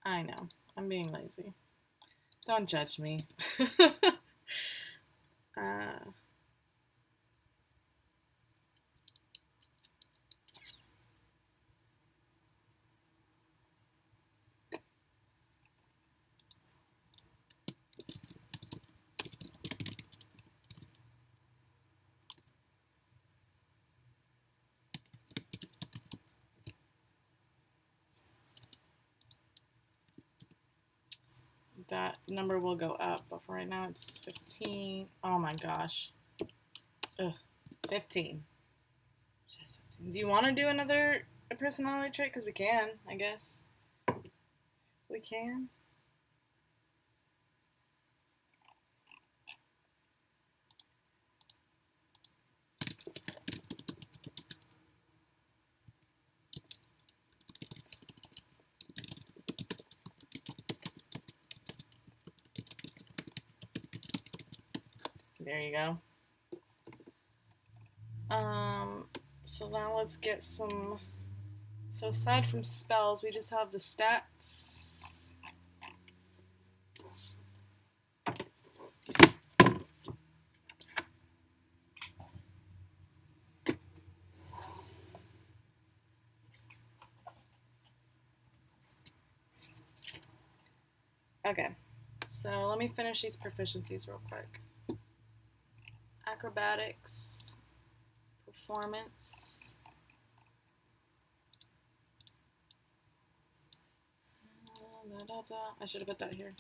I know. I'm being lazy. Don't judge me. uh, that number will go up, but for right now it's 15. Oh my gosh. Ugh. 15. Just 15. Do you want to do another personality trait? Because we can, I guess. We can. There you go. So now let's get some. So aside from spells, we just have the stats. Okay, so let me finish these proficiencies real quick. Acrobatics, performance. I should have put that here.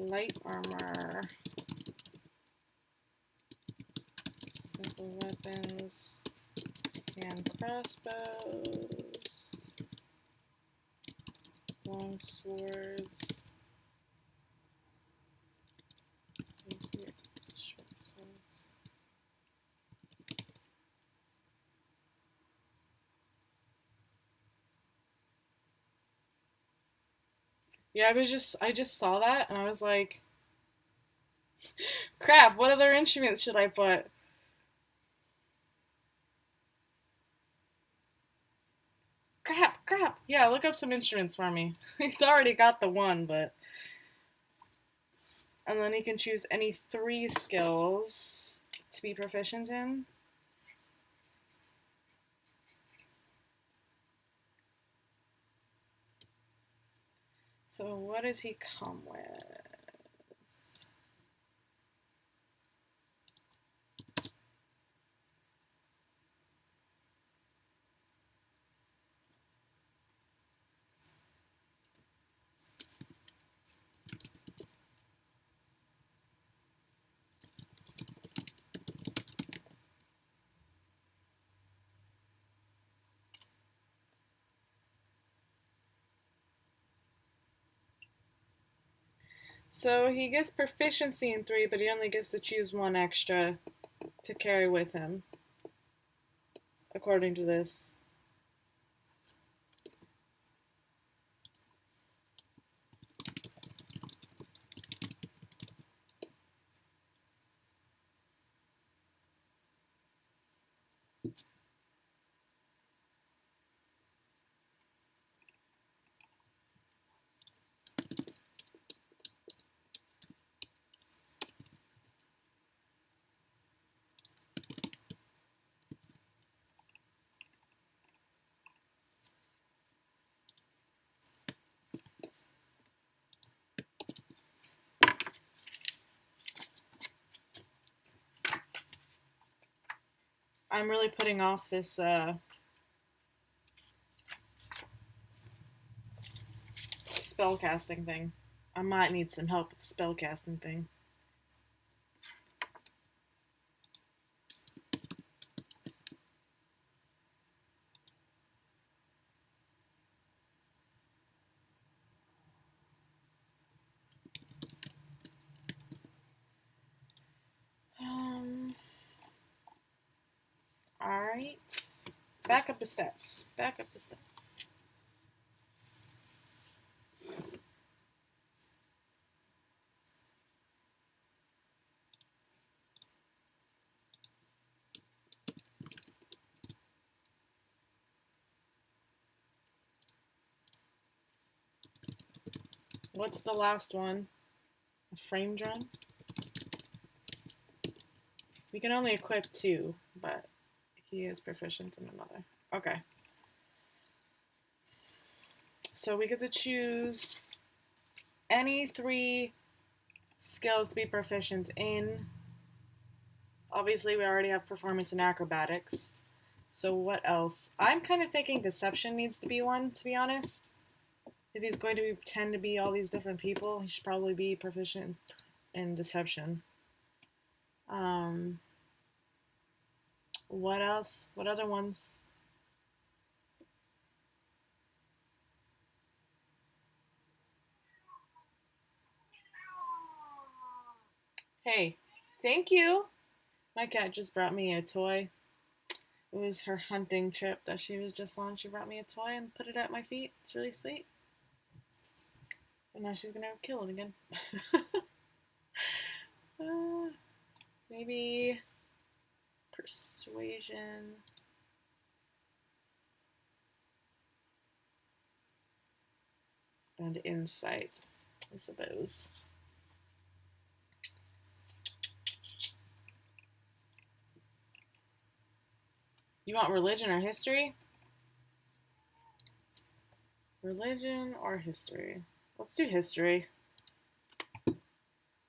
light armor, simple weapons, and crossbows, long swords, short swords. Yeah, I just saw that and I was like, crap, what other instruments should I put? Crap. Yeah, look up some instruments for me. He's already got the one, but. And then you can choose any 3 skills to be proficient in. So what does he come with? So he gets proficiency in 3, but he only gets to choose 1 extra to carry with him, according to this. I'm really putting off this spellcasting thing. I might need some help with the spellcasting thing. Alright. Back up the stats. What's the last one? A frame drum? We can only equip 2, but he is proficient in another. Okay. So we get to choose any 3 skills to be proficient in. Obviously, we already have performance and acrobatics. So what else? I'm kind of thinking deception needs to be one, to be honest. If he's going to pretend to be all these different people, he should probably be proficient in deception. What else? What other ones? Hey, thank you. My cat just brought me a toy. It was her hunting trip that she was just on. She brought me a toy and put it at my feet. It's really sweet. And now she's gonna kill it again. Maybe persuasion. And insight, I suppose. You want religion or history? Religion or history? Let's do history.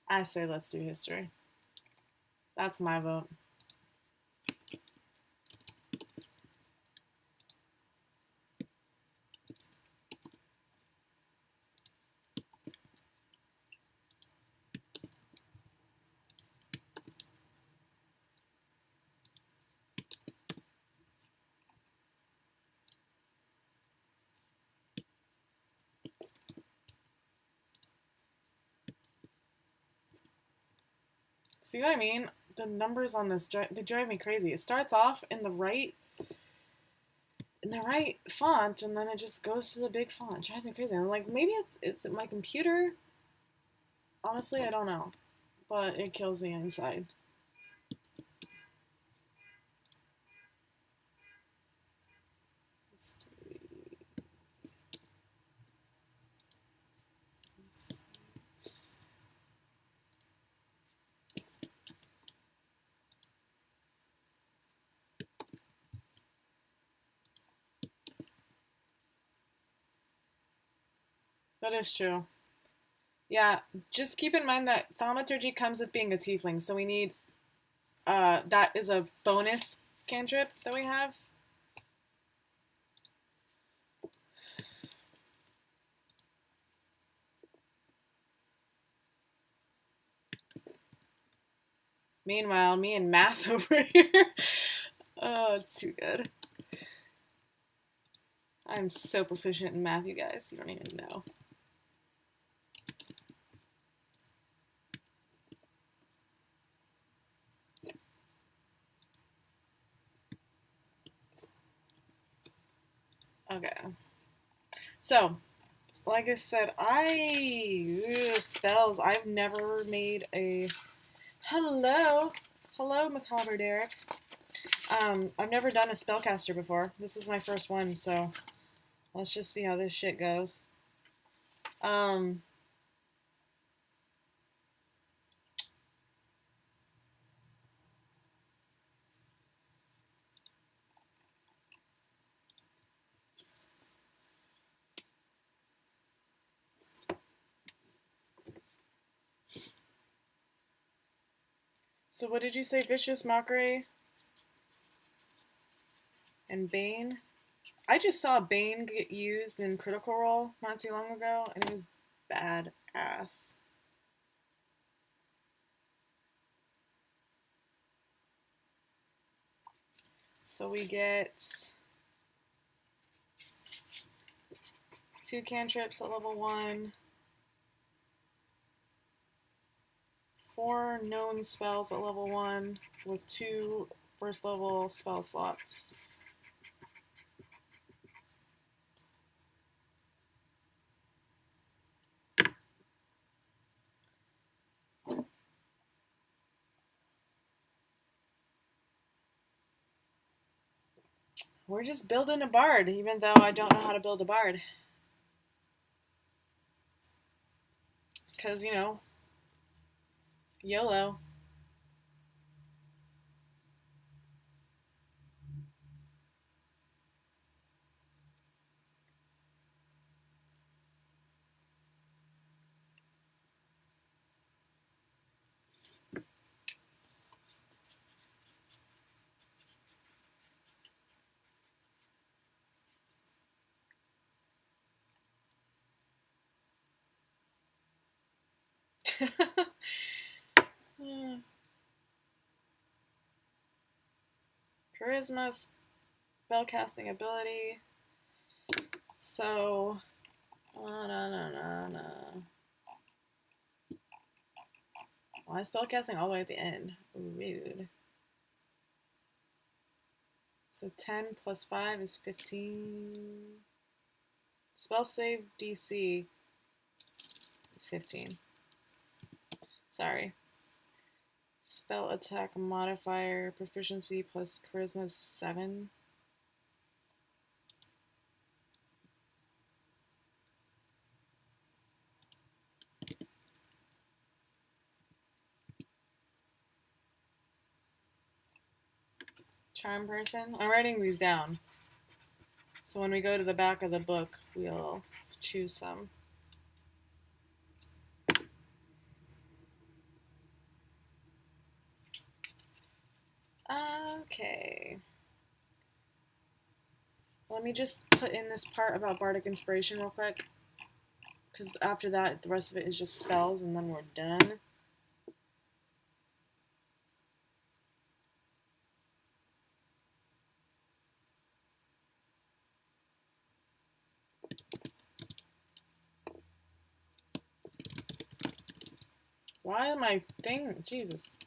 I say let's do history. That's my vote. See what I mean? The numbers on this, they drive me crazy. It starts off in the right font, and then it just goes to the big font. It drives me crazy. I'm like, maybe it's my computer. Honestly, I don't know, but it kills me inside. That is true. Yeah, just keep in mind that thaumaturgy comes with being a tiefling, so we need that is a bonus cantrip that we have. Meanwhile, me and math over here. Oh, it's too good. I'm so proficient in math, you guys. You don't even know. Okay. So, like I said, spells. I've never made a hello, Macabre Derek. I've never done a spellcaster before. This is my first one, so let's just see how this shit goes. So what did you say? Vicious Mockery and Bane? I just saw Bane get used in Critical Role not too long ago, and it was badass. So we get 2 cantrips at level 1, 4 known spells at level 1 with 2 first level spell slots. We're just building a bard, even though I don't know how to build a bard. Because, you know, YOLO. Charisma, spellcasting ability. So, why is spellcasting all the way at the end? Rude. So 10 plus 5 is 15. Spell save DC is 15. Sorry. Spell attack modifier proficiency plus charisma is 7. Charm person. I'm writing these down. So when we go to the back of the book, we'll choose some. Okay. Let me just put in this part about Bardic Inspiration real quick. Because after that, the rest of it is just spells, and then we're done. Why am I thing? Jesus.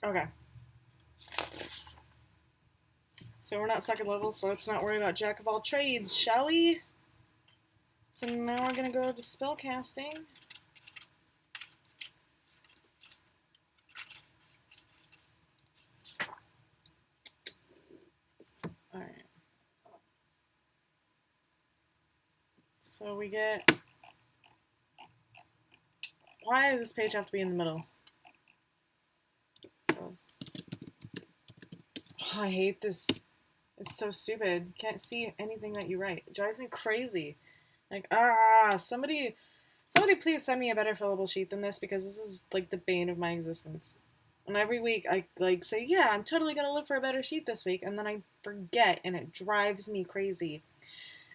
Okay. So we're not second level, so let's not worry about Jack of all trades, shall we? So now we're gonna go to spell casting. Alright. So we get... Why does this page have to be in the middle? So... Oh, I hate this. It's so stupid. Can't see anything that you write. It drives me crazy. Like, somebody please send me a better fillable sheet than this, because this is like the bane of my existence. And every week I like say, yeah, I'm totally gonna look for a better sheet this week, and then I forget, and it drives me crazy.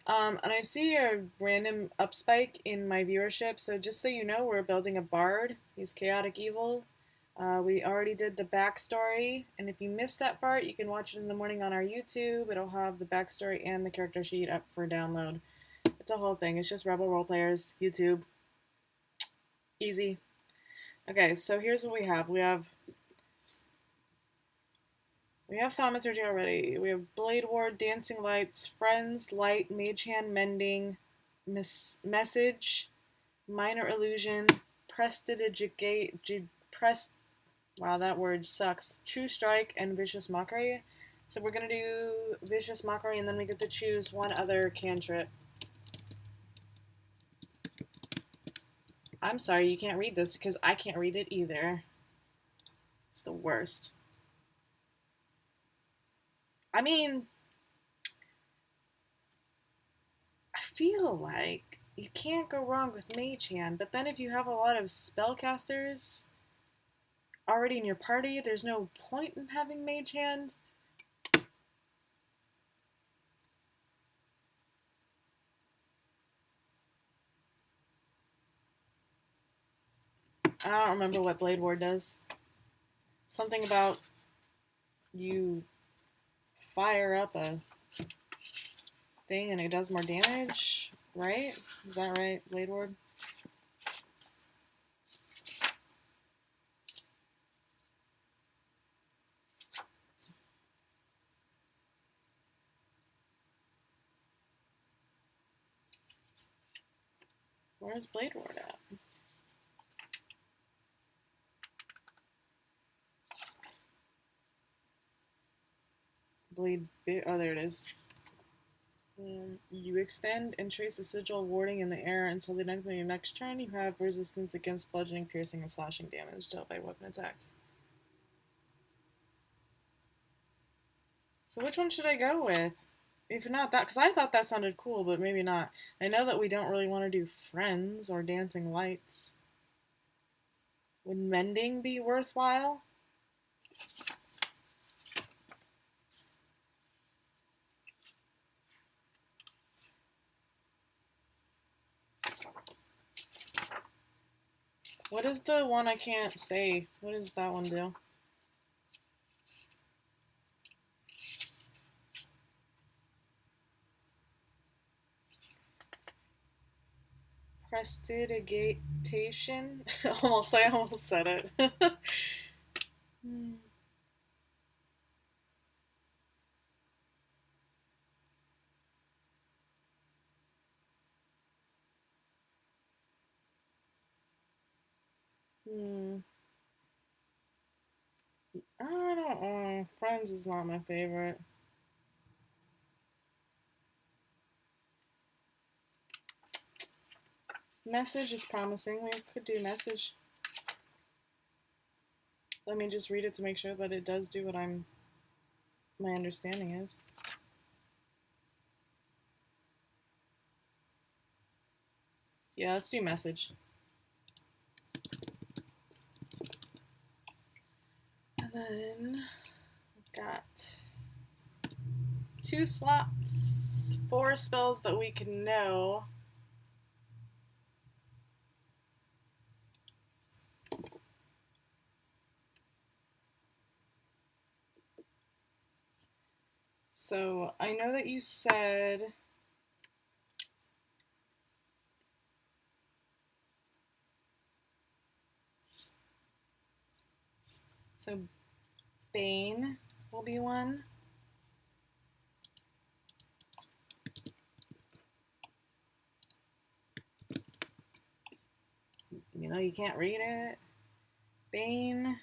And I see a random upspike in my viewership, so just so you know, we're building a bard. He's chaotic evil. We already did the backstory, and if you missed that part, you can watch it in the morning on our YouTube. It'll have the backstory and the character sheet up for download. It's a whole thing. It's just Rebel Roleplayers, YouTube. Easy. Okay, so here's what we have. We have Thaumaturgy already. We have Blade Ward, Dancing Lights, Friends, Light, Mage Hand, Mending, Message, Minor Illusion, Prestidigate, wow, that word sucks. True Strike, and Vicious Mockery. So we're gonna do Vicious Mockery, and then we get to choose one other cantrip. I'm sorry you can't read this, because I can't read it either. It's the worst. I mean, I feel like you can't go wrong with Mage Hand, but then if you have a lot of spellcasters already in your party, there's no point in having Mage Hand. I don't remember what Blade Ward does. Something about you fire up a thing and it does more damage, right? Is that right, Blade Ward? Where's Blade Ward at? Oh, there it is. You extend and trace a sigil warding in the air until the end of your next turn. You have resistance against bludgeoning, piercing, and slashing damage dealt by weapon attacks. So which one should I go with? If not that, because I thought that sounded cool, but maybe not. I know that we don't really want to do Friends or Dancing Lights. Would Mending be worthwhile? What is the one I can't say? What does that one do? Prestidigitation? I almost said it. I don't know. Friends is not my favorite. Message is promising. We could do Message. Let me just read it to make sure that it does do what my understanding is. Yeah, let's do Message. And then we've got 2 slots, 4 spells that we can know. So I know that you said so Bane will be one. You know, you can't read it. Bane.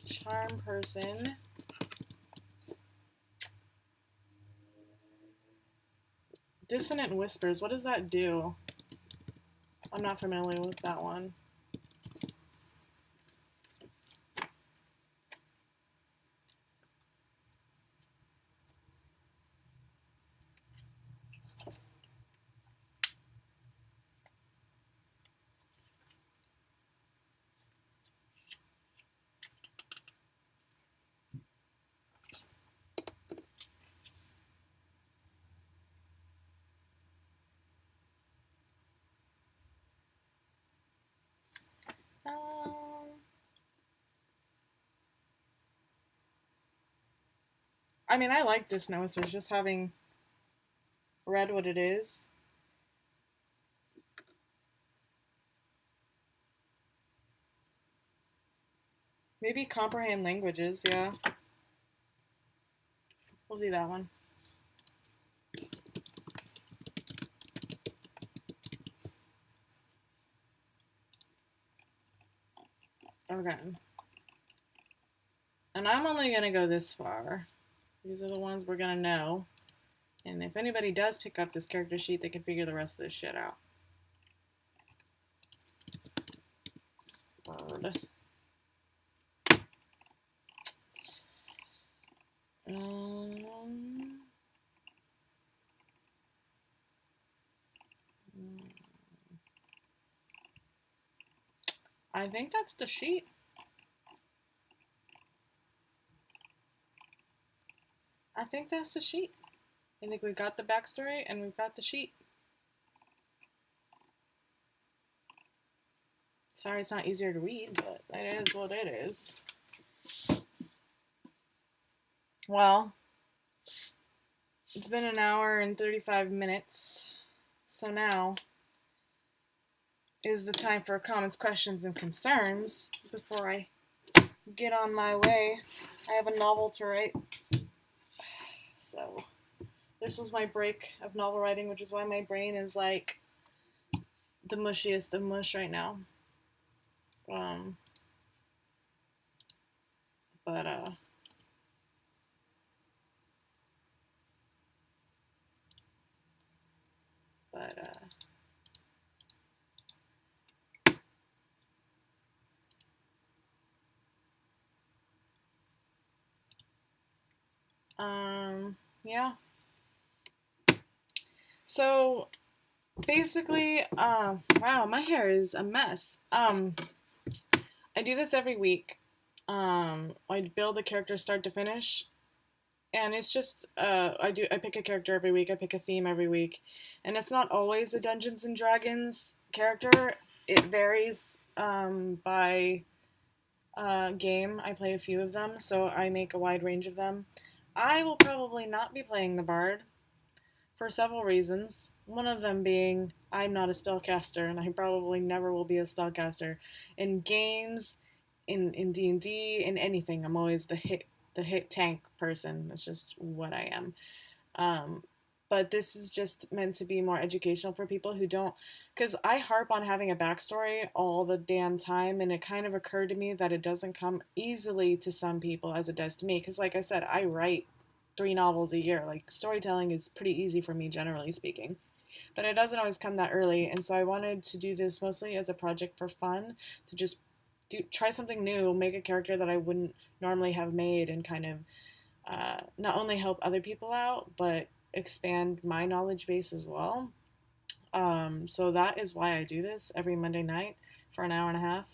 Charm person. Dissonant Whispers. What does that do? I'm not familiar with that one. I mean, I like this Dissonant Whispers, just having read what it is. Maybe comprehend languages, yeah. We'll do that one. Okay. And I'm only going to go this far. These are the ones we're going to know. And if anybody does pick up this character sheet, they can figure the rest of this shit out. Bird. I think that's the sheet. I think that's the sheet. I think we've got the backstory and we've got the sheet. Sorry it's not easier to read, but it is what it is. Well, it's been an hour and 35 minutes, so now is the time for comments, questions, and concerns before I get on my way. I have a novel to write. So this was my break of novel writing, which is why my brain is like the mushiest of mush right now. Yeah. So basically, wow, my hair is a mess. I do this every week. I build a character start to finish, and it's just I pick a character every week. I pick a theme every week, and it's not always a Dungeons and Dragons character. It varies by game. I play a few of them, so I make a wide range of them. I will probably not be playing the Bard for several reasons. One of them being I'm not a spellcaster, and I probably never will be a spellcaster. In games, in D&D, in anything, I'm always the hit tank person. That's just what I am. But this is just meant to be more educational for people who don't, because I harp on having a backstory all the damn time, and it kind of occurred to me that it doesn't come easily to some people as it does to me, because like I said, I write 3 novels a year. Like, storytelling is pretty easy for me, generally speaking, but it doesn't always come that early, and so I wanted to do this mostly as a project for fun, to just try something new, make a character that I wouldn't normally have made, and kind of not only help other people out, but expand my knowledge base as well. So that is why I do this every Monday night for an hour and a half.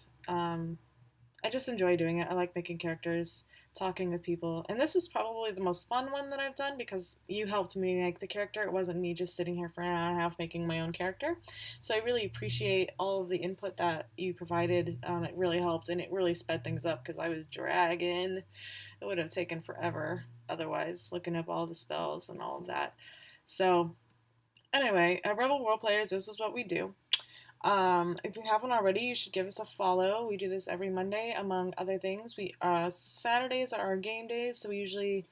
I just enjoy doing it. I like making characters, talking with people, and this is probably the most fun one that I've done because you helped me make the character. It wasn't me just sitting here for an hour and a half making my own character. So I really appreciate all of the input that you provided. It really helped, and it really sped things up because I was dragging. It would have taken forever otherwise, looking up all the spells and all of that. So anyway, Rebel World Players, this is what we do. If you haven't already, you should give us a follow. We do this every Monday, among other things. We Saturdays are our game days, so we usually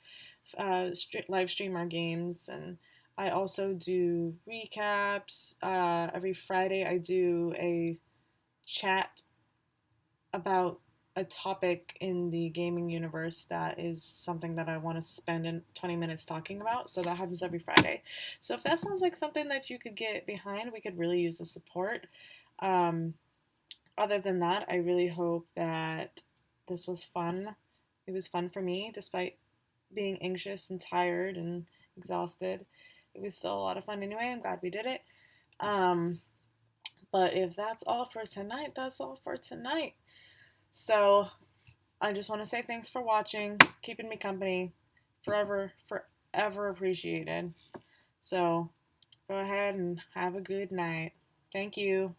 live stream our games, and I also do recaps. Every Friday, I do a chat about a topic in the gaming universe that is something that I want to spend in 20 minutes talking about. So that happens every Friday. So if that sounds like something that you could get behind, we could really use the support. Um, Other than that, I really hope that this was fun. It was fun for me, despite being anxious and tired and exhausted. It was still a lot of fun anyway. I'm glad we did it. Um, but if that's all for tonight, that's all for tonight. So I just want to say thanks for watching, keeping me company. Forever, forever appreciated. So go ahead and have a good night. Thank you.